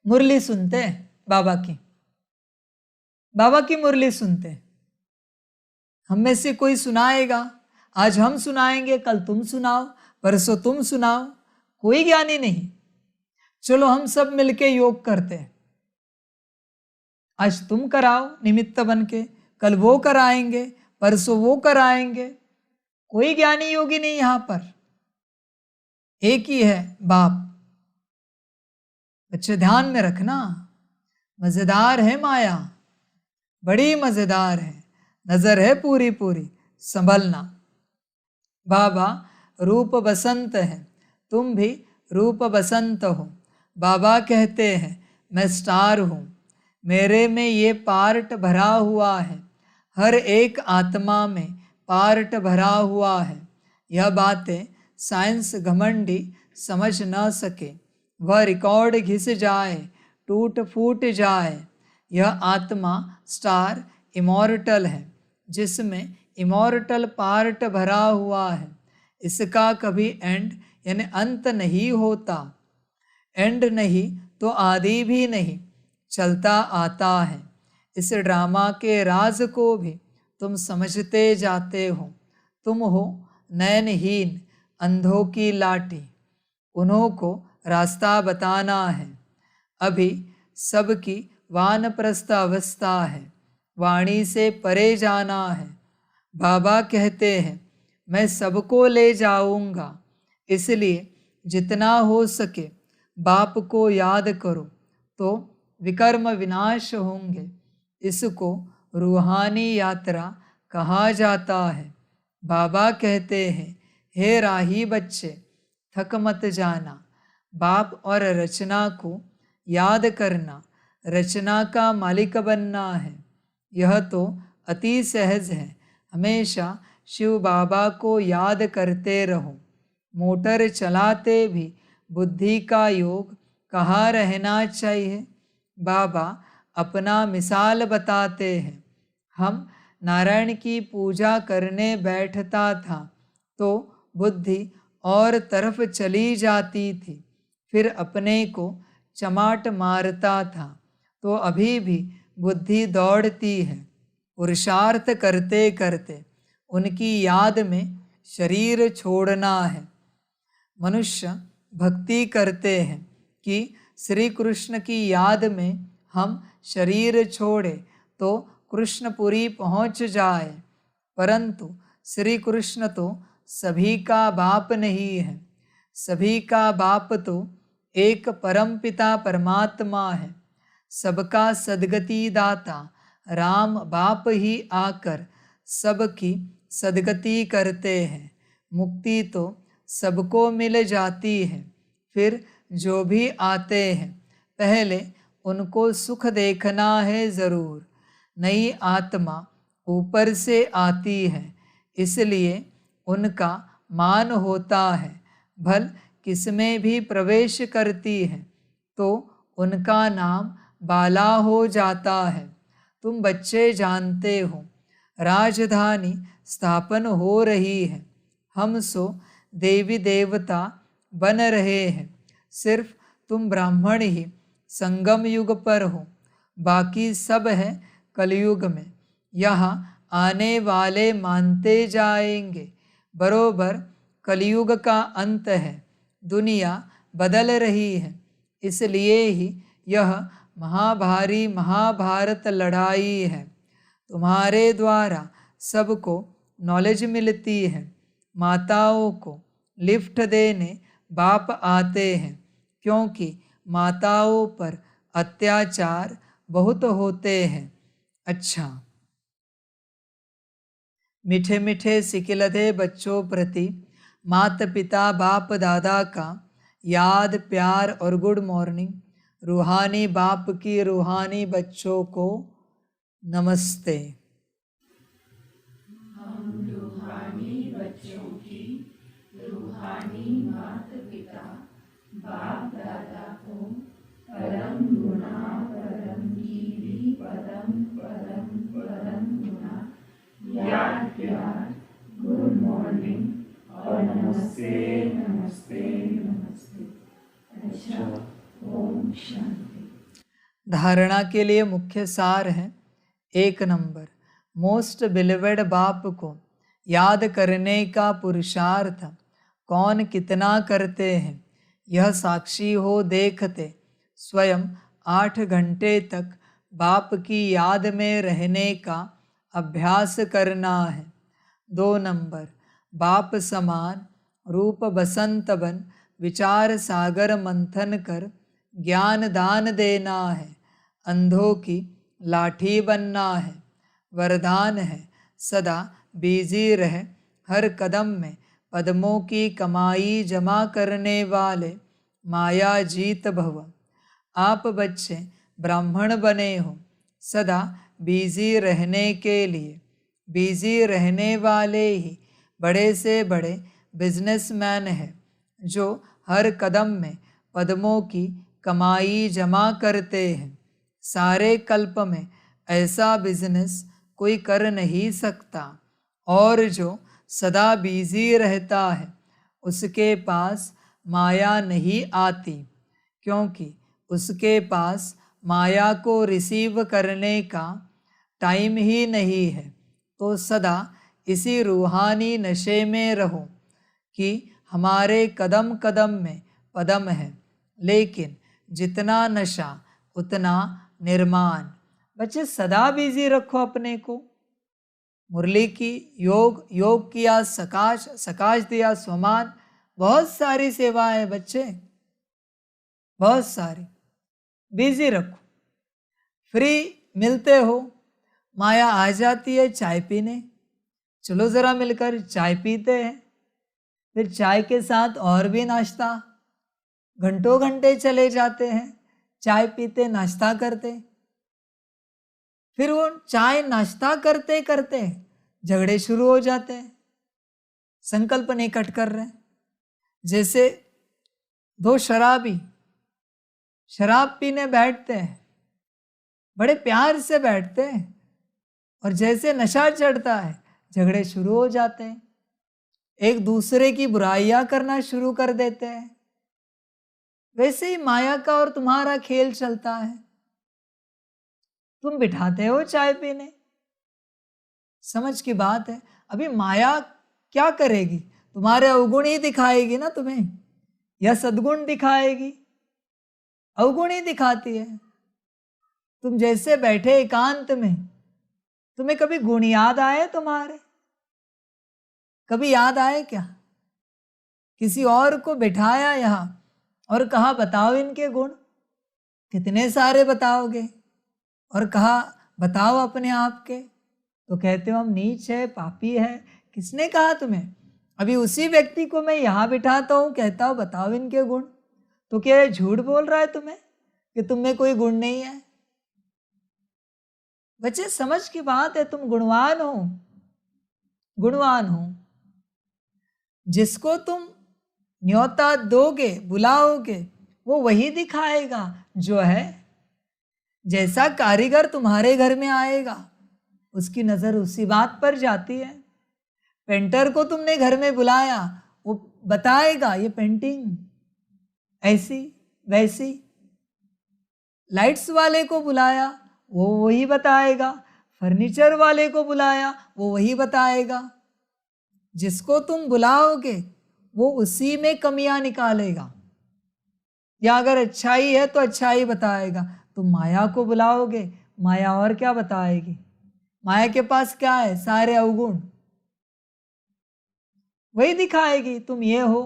मुरली सुनते हैं बाबा की मुरली सुनते। हम में से कोई सुनाएगा, आज हम सुनाएंगे, कल तुम सुनाओ, परसों तुम सुनाओ, कोई ज्ञानी नहीं। चलो हम सब मिलके योग करते हैं। आज तुम कराओ निमित्त बन के, कल वो कराएंगे, परसों वो कराएंगे। कोई ज्ञानी योगी नहीं यहां पर, एक ही है बाप। बच्चे ध्यान में रखना, मजेदार है माया, बड़ी मजेदार है, नजर है पूरी पूरी, संभलना। बाबा रूप बसंत है, तुम भी रूप बसंत हो। बाबा कहते हैं मैं स्टार हूं, मेरे में ये पार्ट भरा हुआ है, हर एक आत्मा में पार्ट भरा हुआ है। यह बातें साइंस घमंडी समझ न सके, वह रिकॉर्ड घिस जाए, टूट फूट जाए। यह आत्मा स्टार इमॉर्टल है, जिसमें इमॉर्टल पार्ट भरा हुआ है। इसका कभी एंड यानी अंत नहीं होता। एंड नहीं तो आदि भी नहीं, चलता आता है। इस ड्रामा के राज को भी तुम समझते जाते हो। तुम हो नयनहीन अंधों की लाठी, उन्हों को रास्ता बताना है। अभी सबकी वानप्रस्थ अवस्था है, वाणी से परे जाना है। बाबा कहते हैं मैं सबको ले जाऊंगा, इसलिए जितना हो सके बाप को याद करो तो विकर्म विनाश होंगे। इसको रूहानी यात्रा कहा जाता है। बाबा कहते हैं हे राही बच्चे, थक मत जाना, बाप और रचना को याद करना, रचना का मालिक बनना है। यह तो अति सहज है, हमेशा शिव बाबा को याद करते रहो। मोटर चलाते भी बुद्धि का योग कहाँ रहना चाहिए। बाबा अपना मिसाल बताते हैं। हम नारायण की पूजा करने बैठता था तो बुद्धि और तरफ चली जाती थी, फिर अपने को चमाट मारता था, तो अभी भी बुद्धि दौड़ती है। पुरुषार्थ करते करते उनकी याद में शरीर छोड़ना है। मनुष्य भक्ति करते हैं कि श्री कृष्ण की याद में हम शरीर छोड़े तो कृष्णपुरी पहुँच जाए, परंतु श्री कृष्ण तो सभी का बाप नहीं है। सभी का बाप तो एक परमपिता परमात्मा है। सबका सद्गति दाता राम बाप ही आकर सबकी सद्गति करते हैं। मुक्ति तो सबको मिल जाती है। फिर जो भी आते हैं पहले उनको सुख देखना है ज़रूर। नई आत्मा ऊपर से आती है, इसलिए उनका मान होता है। भल किसमें भी प्रवेश करती है तो उनका नाम बाला हो जाता है। तुम बच्चे जानते हो राजधानी स्थापन हो रही है। हम सो देवी देवता बन रहे हैं। सिर्फ तुम ब्राह्मण ही संगम युग पर हो, बाकी सब है कलयुग में। यहाँ आने वाले मानते जाएंगे बरोबर कलयुग का अंत है। दुनिया बदल रही है, इसलिए ही यह महाभारी महाभारत लड़ाई है। तुम्हारे द्वारा सबको नॉलेज मिलती है। माताओं को लिफ्ट देने बाप आते हैं, क्योंकि माताओं पर अत्याचार बहुत होते हैं। अच्छा, मीठे मीठे सिकिलधे बच्चों प्रति माता पिता बाप दादा का याद प्यार और गुड मॉर्निंग। रूहानी बाप की रूहानी बच्चों को नमस्ते। हम रूहानी बच्चों की रूहानी माता पिता बाप दादा को परम गुणा परम कीवी परम परम परम गुणा याद प्यार गुड मॉर्निंग और नमस्ते नमस्ते नमस्ते। अच्छा, ओम शांति। धारणा के लिए मुख्य सार है। 1 नंबर, मोस्ट बिलीवेड बाप को याद करने का पुरुषार्थ कौन कितना करते हैं यह साक्षी हो देखते स्वयं 8 घंटे तक बाप की याद में रहने का अभ्यास करना है। 2 नंबर, बाप समान रूप बसंत बन विचार सागर मंथन कर ज्ञान दान देना है। अंधों की लाठी बनना है। वरदान है सदा बिजी रह, हर कदम में पद्मों की कमाई जमा करने वाले माया जीत भव। आप बच्चे ब्राह्मण बने हो सदा बिजी रहने के लिए। बिजी रहने वाले ही बड़े से बड़े बिजनेसमैन हैं, जो हर कदम में पद्मों की कमाई जमा करते हैं। सारे कल्प में ऐसा बिजनेस कोई कर नहीं सकता। और जो सदा बिजी रहता है उसके पास माया नहीं आती, क्योंकि उसके पास माया को रिसीव करने का टाइम ही नहीं है। तो सदा इसी रूहानी नशे में रहो कि हमारे कदम कदम में पदम है, लेकिन जितना नशा उतना निर्माण। बच्चे सदा बिजी रखो अपने को। मुरली की योग, योग किया सकाश, सकाश दिया स्वमान। बहुत सारी सेवाएं बच्चे, बहुत सारी। बिजी रखो। फ्री मिलते हो, माया आ जाती है चाय पीने, चलो ज़रा मिलकर चाय पीते हैं। फिर चाय के साथ और भी नाश्ता, घंटों घंटे चले जाते हैं चाय पीते नाश्ता करते। फिर वो चाय नाश्ता करते करते झगड़े शुरू हो जाते हैं। संकल्प नहीं कट कर रहे। जैसे 2 शराबी शराब पीने बैठते हैं, बड़े प्यार से बैठते हैं, और जैसे नशा चढ़ता है झगड़े शुरू हो जाते हैं। एक दूसरे की बुराइयां करना शुरू कर देते हैं। वैसे ही माया का और तुम्हारा खेल चलता है। तुम बिठाते हो चाय पीने, समझ की बात है। अभी माया क्या करेगी? तुम्हारे अवगुण ही दिखाएगी ना तुम्हें, या सद्गुण दिखाएगी? अवगुण ही दिखाती है। तुम जैसे बैठे एकांत में, तुम्हें कभी गुण याद आए तुम्हारे? कभी याद आए क्या? किसी और को बिठाया यहाँ और कहा बताओ इनके गुण, कितने सारे बताओगे, और कहा बताओ अपने आप के, तो कहते हो हम नीच है, पापी है। किसने कहा तुम्हें? अभी उसी व्यक्ति को मैं यहाँ बिठाता हूँ, कहता हूँ बताओ इनके गुण, तो क्या ये झूठ बोल रहा है तुम्हें कि तुम में कोई गुण नहीं है? बच्चे समझ की बात है, तुम गुणवान हो, गुणवान हो। जिसको तुम न्योता दोगे, बुलाओगे, वो वही दिखाएगा जो है। जैसा कारीगर तुम्हारे घर में आएगा, उसकी नजर उसी बात पर जाती है। पेंटर को तुमने घर में बुलाया, वो बताएगा ये पेंटिंग ऐसी वैसी। लाइट्स वाले को बुलाया, वो वही बताएगा। फर्नीचर वाले को बुलाया, वो वही बताएगा। जिसको तुम बुलाओगे वो उसी में कमियां निकालेगा, या अगर अच्छाई है तो अच्छाई बताएगा। तुम माया को बुलाओगे, माया और क्या बताएगी? माया के पास क्या है? सारे अवगुण, वही दिखाएगी। तुम ये हो,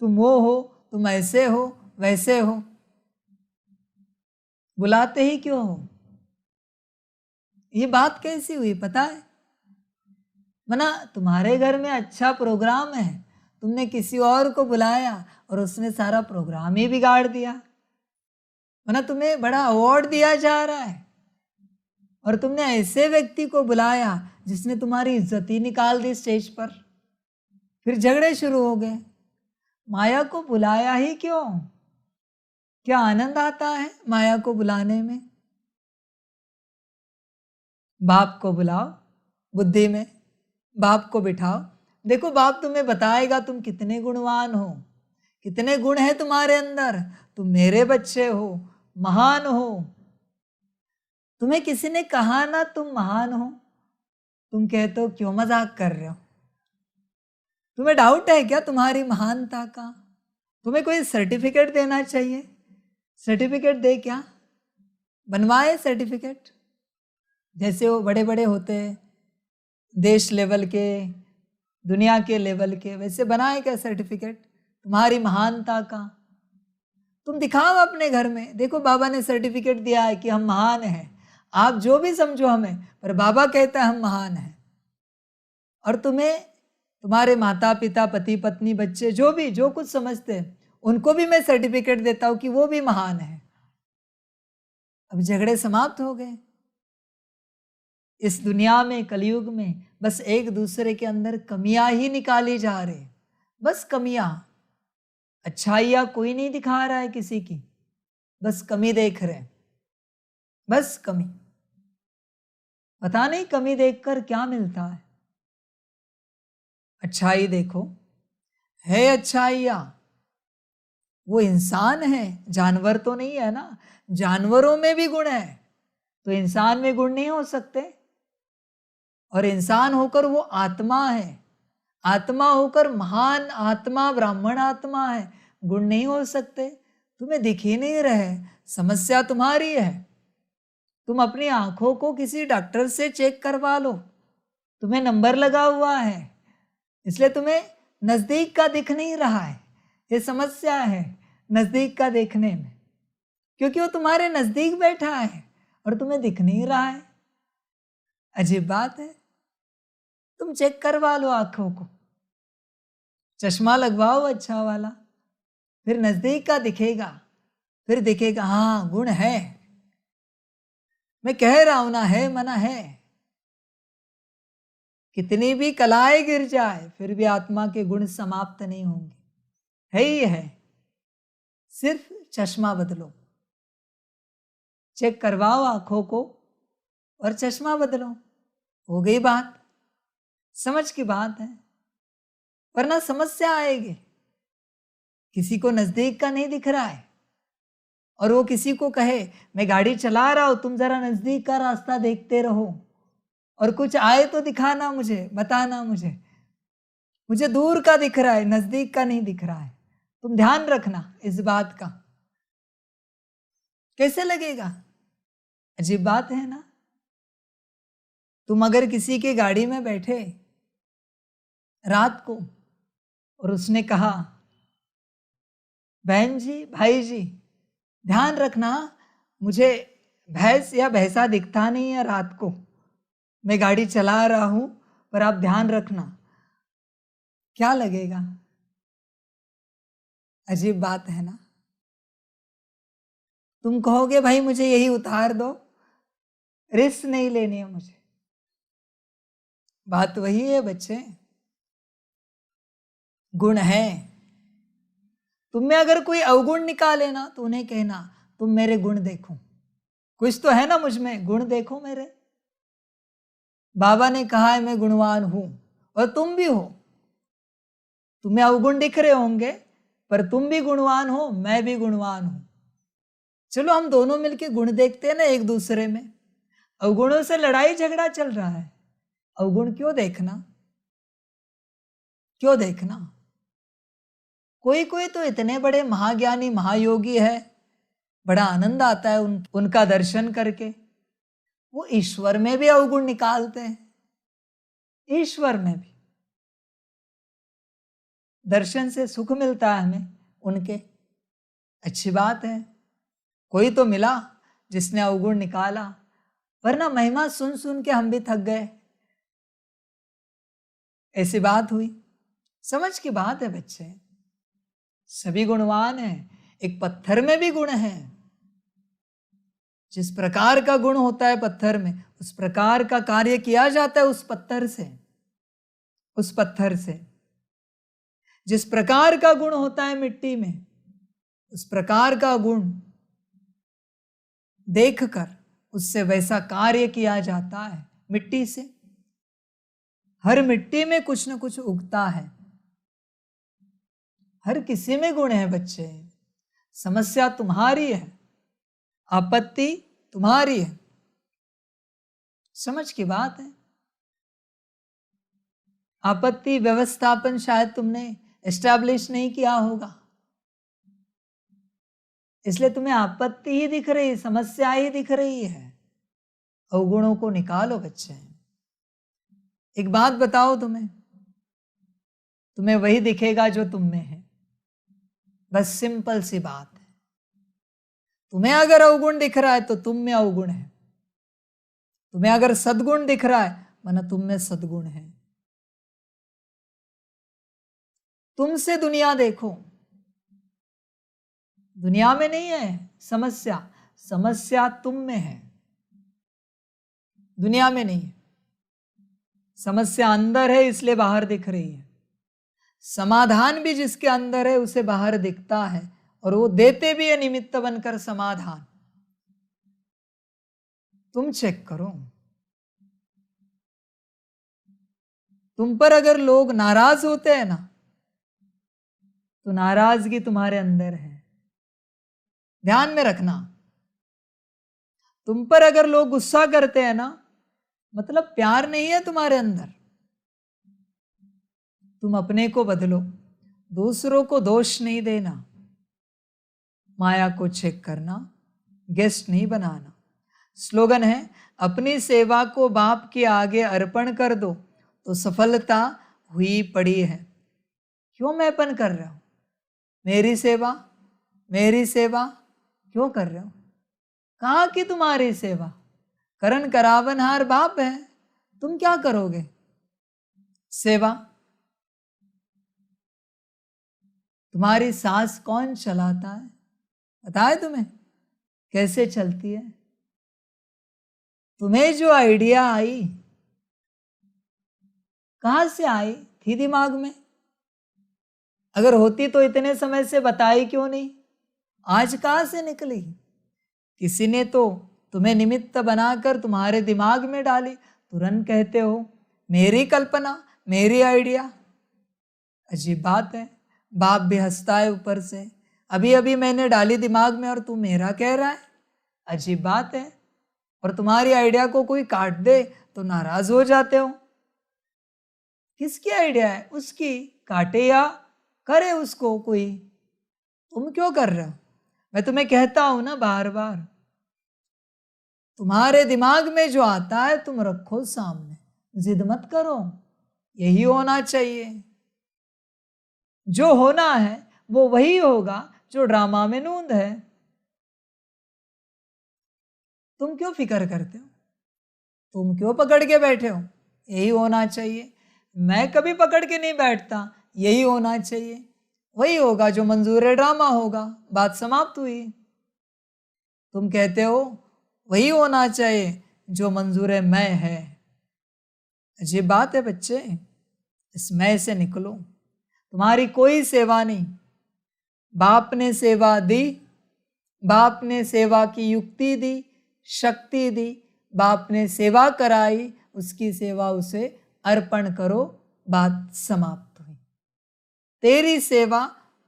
तुम वो हो, तुम ऐसे हो, वैसे हो। बुलाते ही क्यों हो? ये बात कैसी हुई पता है? मना तुम्हारे घर में अच्छा प्रोग्राम है, तुमने किसी और को बुलाया और उसने सारा प्रोग्राम ही बिगाड़ दिया। मना तुम्हें बड़ा अवार्ड दिया जा रहा है और तुमने ऐसे व्यक्ति को बुलाया जिसने तुम्हारी इज्जत ही निकाल दी स्टेज पर। फिर झगड़े शुरू हो गए। माया को बुलाया ही क्यों? क्या आनंद आता है माया को बुलाने में? बाप को बुलाओ, बुद्धि में बाप को बिठाओ। देखो बाप तुम्हें बताएगा तुम कितने गुणवान हो, कितने गुण हैं तुम्हारे अंदर। तुम मेरे बच्चे हो, महान हो। तुम्हें किसी ने कहा ना तुम महान हो, तुम कहते हो क्यों मजाक कर रहे हो? तुम्हें डाउट है क्या तुम्हारी महानता का? तुम्हें कोई सर्टिफिकेट देना चाहिए। सर्टिफिकेट दे क्या? बनवाए सर्टिफिकेट, जैसे वो बड़े बड़े होते हैं देश लेवल के, दुनिया के लेवल के, वैसे बनाए क्या सर्टिफिकेट तुम्हारी महानता का? तुम दिखाओ अपने घर में, देखो बाबा ने सर्टिफिकेट दिया है कि हम महान हैं। आप जो भी समझो हमें, पर बाबा कहता है हम महान हैं। और तुम्हें तुम्हारे माता पिता, पति पत्नी, बच्चे, जो भी जो कुछ समझते हैं, उनको भी मैं सर्टिफिकेट देता हूं कि वो भी महान है। अब झगड़े समाप्त हो गए। इस दुनिया में, कलयुग में, बस एक दूसरे के अंदर कमियां ही निकाली जा रही, बस कमियां। अच्छाइयां कोई नहीं दिखा रहा है किसी की, बस कमी देख रहे हैं, बस कमी। पता नहीं कमी देखकर क्या मिलता है। अच्छाई देखो, है अच्छाइयां। वो इंसान है, जानवर तो नहीं है ना। जानवरों में भी गुण है, तो इंसान में गुण नहीं हो सकते। और इंसान होकर वो आत्मा है, आत्मा होकर महान आत्मा, ब्राह्मण आत्मा है, गुण नहीं हो सकते। तुम्हें दिख ही नहीं रहे, समस्या तुम्हारी है। तुम अपनी आंखों को किसी डॉक्टर से चेक करवा लो, तुम्हें नंबर लगा हुआ है, इसलिए तुम्हें नजदीक का दिख नहीं रहा है। ये समस्या है नजदीक का देखने में, क्योंकि वो तुम्हारे नजदीक बैठा है और तुम्हें दिख नहीं रहा है। अजीब बात है। तुम चेक करवा लो आंखों को, चश्मा लगवाओ अच्छा वाला, फिर नजदीक का दिखेगा, फिर दिखेगा हाँ गुण है। मैं कह रहा हूं ना, है मना है। कितनी भी कलाएं गिर जाए फिर भी आत्मा के गुण समाप्त नहीं होंगे, है ही है। सिर्फ चश्मा बदलो, चेक करवाओ आंखों को और चश्मा बदलो, हो गई बात। समझ की बात है, वरना समस्या आएगी। किसी को नजदीक का नहीं दिख रहा है और वो किसी को कहे मैं गाड़ी चला रहा हूं, तुम जरा नजदीक का रास्ता देखते रहो और कुछ आए तो दिखाना मुझे, बताना मुझे। मुझे दूर का दिख रहा है, नजदीक का नहीं दिख रहा है। तुम ध्यान रखना इस बात का। कैसे लगेगा? अजीब बात है ना। तुम अगर किसी की गाड़ी में बैठे रात को और उसने कहा, बहन जी, भाई जी, ध्यान रखना, मुझे भैंस या भैंसा दिखता नहीं है रात को, मैं गाड़ी चला रहा हूं, पर आप ध्यान रखना। क्या लगेगा? अजीब बात है ना। तुम कहोगे भाई मुझे यही उतार दो, रिस्क नहीं लेनी है मुझे। बात वही है बच्चे, गुण है। तुम में अगर कोई अवगुण निकाले ना तो उन्हें कहना, तुम मेरे गुण देखो, कुछ तो है ना मुझ में, गुण देखो मेरे। बाबा ने कहा है मैं गुणवान हूं, और तुम भी हो। तुम्हें अवगुण दिख रहे होंगे, पर तुम भी गुणवान हो, मैं भी गुणवान हूं। चलो हम दोनों मिलके गुण देखते हैं ना एक दूसरे में। अवगुणों से लड़ाई झगड़ा चल रहा है, अवगुण क्यों देखना? क्यों देखना? कोई कोई तो इतने बड़े महाज्ञानी महायोगी है, बड़ा आनंद आता है उनका दर्शन करके। वो ईश्वर में भी अवगुण निकालते हैं, ईश्वर में भी दर्शन से सुख मिलता है हमें उनके। अच्छी बात है, कोई तो मिला जिसने अवगुण निकाला, वरना महिमा सुन सुन के हम भी थक गए। ऐसी बात हुई। समझ की बात है बच्चे, सभी गुणवान हैं। एक पत्थर में भी गुण है। जिस प्रकार का गुण होता है पत्थर में, उस प्रकार का कार्य किया जाता है उस पत्थर से। उस पत्थर से जिस प्रकार का गुण होता है मिट्टी में, उस प्रकार का गुण देखकर उससे वैसा कार्य किया जाता है मिट्टी से। हर मिट्टी में कुछ न कुछ उगता है, हर किसी में गुण है बच्चे। समस्या तुम्हारी है, आपत्ति तुम्हारी है। समझ की बात है। आपत्ति व्यवस्थापन शायद तुमने एस्टैब्लिश नहीं किया होगा, इसलिए तुम्हें आपत्ति ही दिख रही, समस्या ही दिख रही है। अवगुणों को निकालो बच्चे। एक बात बताओ, तुम्हें वही दिखेगा जो तुम में है। बस सिंपल सी बात है। तुम्हें अगर अवगुण दिख रहा है तो तुम में अवगुण है, तुम्हें अगर सद्गुण दिख रहा है माना तुम में सद्गुण है। तुमसे दुनिया देखो, दुनिया में नहीं है समस्या, समस्या तुम में है, दुनिया में नहीं है। समस्या अंदर है इसलिए बाहर दिख रही है। समाधान भी जिसके अंदर है उसे बाहर दिखता है, और वो देते भी है निमित्त बनकर समाधान। तुम चेक करो, तुम पर अगर लोग नाराज होते हैं ना, तो नाराजगी तुम्हारे अंदर है, ध्यान में रखना। तुम पर अगर लोग गुस्सा करते हैं ना, मतलब प्यार नहीं है तुम्हारे अंदर। तुम अपने को बदलो, दूसरों को दोष नहीं देना, माया को चेक करना, गेस्ट नहीं बनाना। स्लोगन है, अपनी सेवा को बाप के आगे अर्पण कर दो तो सफलता हुई पड़ी है। क्यों मैंपन कर रहे हो? मेरी सेवा, मेरी सेवा क्यों कर रहे हो? कहाँ की तुम्हारी सेवा? करण करावनहार बाप है, तुम क्या करोगे सेवा? तुम्हारी सांस कौन चलाता है? पता है तुम्हें कैसे चलती है? तुम्हें जो आइडिया आई, कहां से आई? थी दिमाग में? अगर होती तो इतने समय से बताई क्यों नहीं? आज कहां से निकली? किसी ने तो तुम्हें निमित्त बनाकर तुम्हारे दिमाग में डाली, तुरंत कहते हो मेरी कल्पना, मेरी आइडिया। अजीब बात है, बाप भी हंसता है ऊपर से, अभी अभी मैंने डाली दिमाग में और तू मेरा कह रहा है। अजीब बात है। और तुम्हारी आइडिया को कोई काट दे तो नाराज हो जाते हो। किसकी आइडिया है? उसकी। काटे या करे उसको कोई, तुम क्यों कर रहे हो? मैं तुम्हें कहता हूं ना बार बार, तुम्हारे दिमाग में जो आता है तुम रखो सामने, जिद मत करो, यही होना चाहिए। जो होना है वो वही होगा जो ड्रामा में नूंद है। तुम क्यों फिक्र करते हो? तुम क्यों पकड़ के बैठे हो? यही होना चाहिए। मैं कभी पकड़ के नहीं बैठता, यही होना चाहिए। वही होगा जो मंजूर ड्रामा होगा, बात समाप्त हुई। तुम कहते हो वही होना चाहिए जो मंजूर मैं है। अजीब बात है बच्चे, इस मैं से निकलो। तुम्हारी कोई सेवा नहीं। बाप ने सेवा दी, बाप ने सेवा की युक्ति दी, शक्ति दी, बाप ने सेवा कराई, उसकी सेवा उसे अर्पण करो, बात समाप्त हुई। तेरी सेवा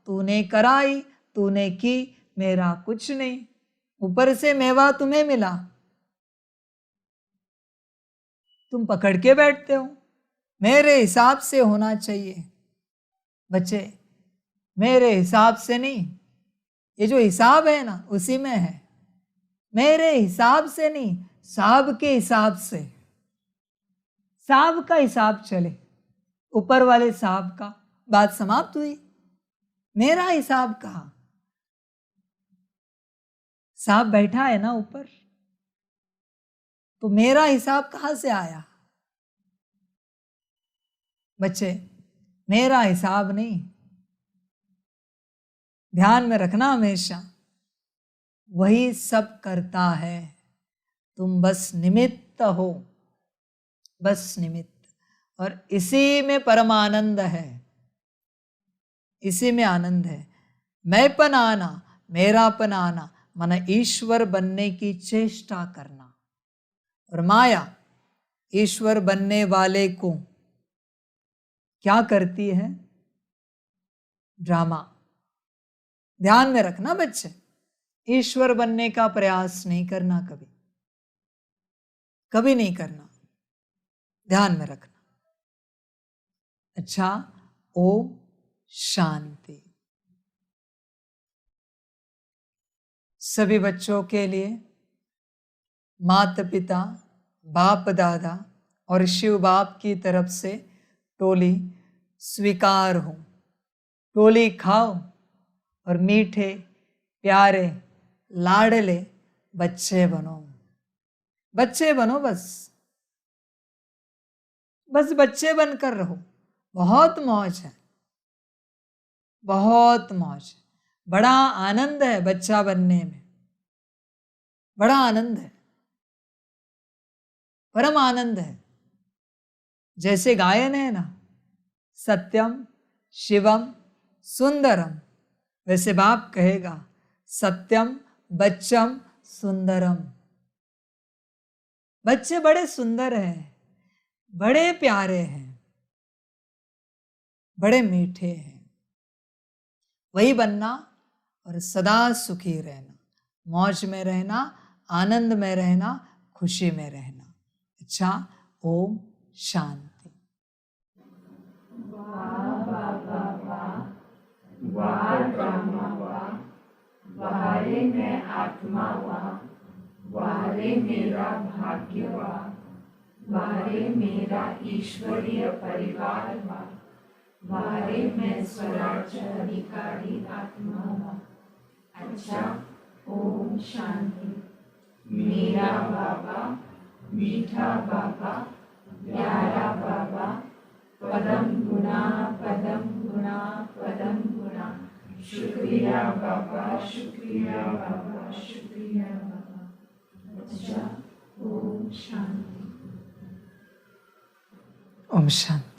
तूने कराई, तूने की, मेरा कुछ नहीं, ऊपर से मेवा तुम्हें मिला। तुम पकड़ के बैठते हो, मेरे हिसाब से होना चाहिए। बच्चे, मेरे हिसाब से नहीं, ये जो हिसाब है ना उसी में है। मेरे हिसाब से नहीं, साहब के हिसाब से। साहब का हिसाब चले, ऊपर वाले साहब का, बात समाप्त हुई। मेरा हिसाब कहा? साहब बैठा है ना ऊपर, तो मेरा हिसाब कहां से आया? बच्चे, मेरा हिसाब नहीं, ध्यान में रखना हमेशा, वही सब करता है, तुम बस निमित्त हो, बस निमित्त। और इसी में परम आनंद है, इसी में आनंद है। मैंपन आना, मेरापन आना, मन ईश्वर बनने की चेष्टा करना। और माया ईश्वर बनने वाले को क्या करती है? ड्रामा। ध्यान में रखना बच्चे, ईश्वर बनने का प्रयास नहीं करना, कभी कभी नहीं करना, ध्यान में रखना। अच्छा, ओम शांति। सभी बच्चों के लिए माता पिता, बाप दादा और शिव बाप की तरफ से टोली स्वीकार हो। टोली खाओ और मीठे प्यारे लाडले बच्चे बनो। बच्चे बनो, बस बच्चे बनकर रहो। बहुत मौज है, बहुत मौज, बड़ा आनंद है बच्चा बनने में, बड़ा आनंद है, परम आनंद है। जैसे गायन है ना, सत्यम शिवम सुंदरम, वैसे बाप कहेगा सत्यम बच्चम सुंदरम। बच्चे बड़े सुंदर हैं, बड़े प्यारे हैं, बड़े मीठे हैं। वही बनना और सदा सुखी रहना, मौज में रहना, आनंद में रहना, खुशी में रहना। अच्छा, ओम शांति। वाह बाबा वाह, वाह ड्रामा वाह, वाह रे मैं आत्मा वाह, वाह रे मेरा भाग्य वाह, वाह रे मेरा ईश्वरीय परिवार वाह, वाह रे मैं स्वराज्य अधिकारी आत्मा वाह। अच्छा, ओम शांति। मेरा बाबा, मीठा बाबा, प्यारा बाबा, पदम गुना पदम गुना पदम गुना। शुक्रिया बाबा, शुक्रिया बाबा, शुक्रिया बाबा। अच्छा, ओम शांति। ओम शांति।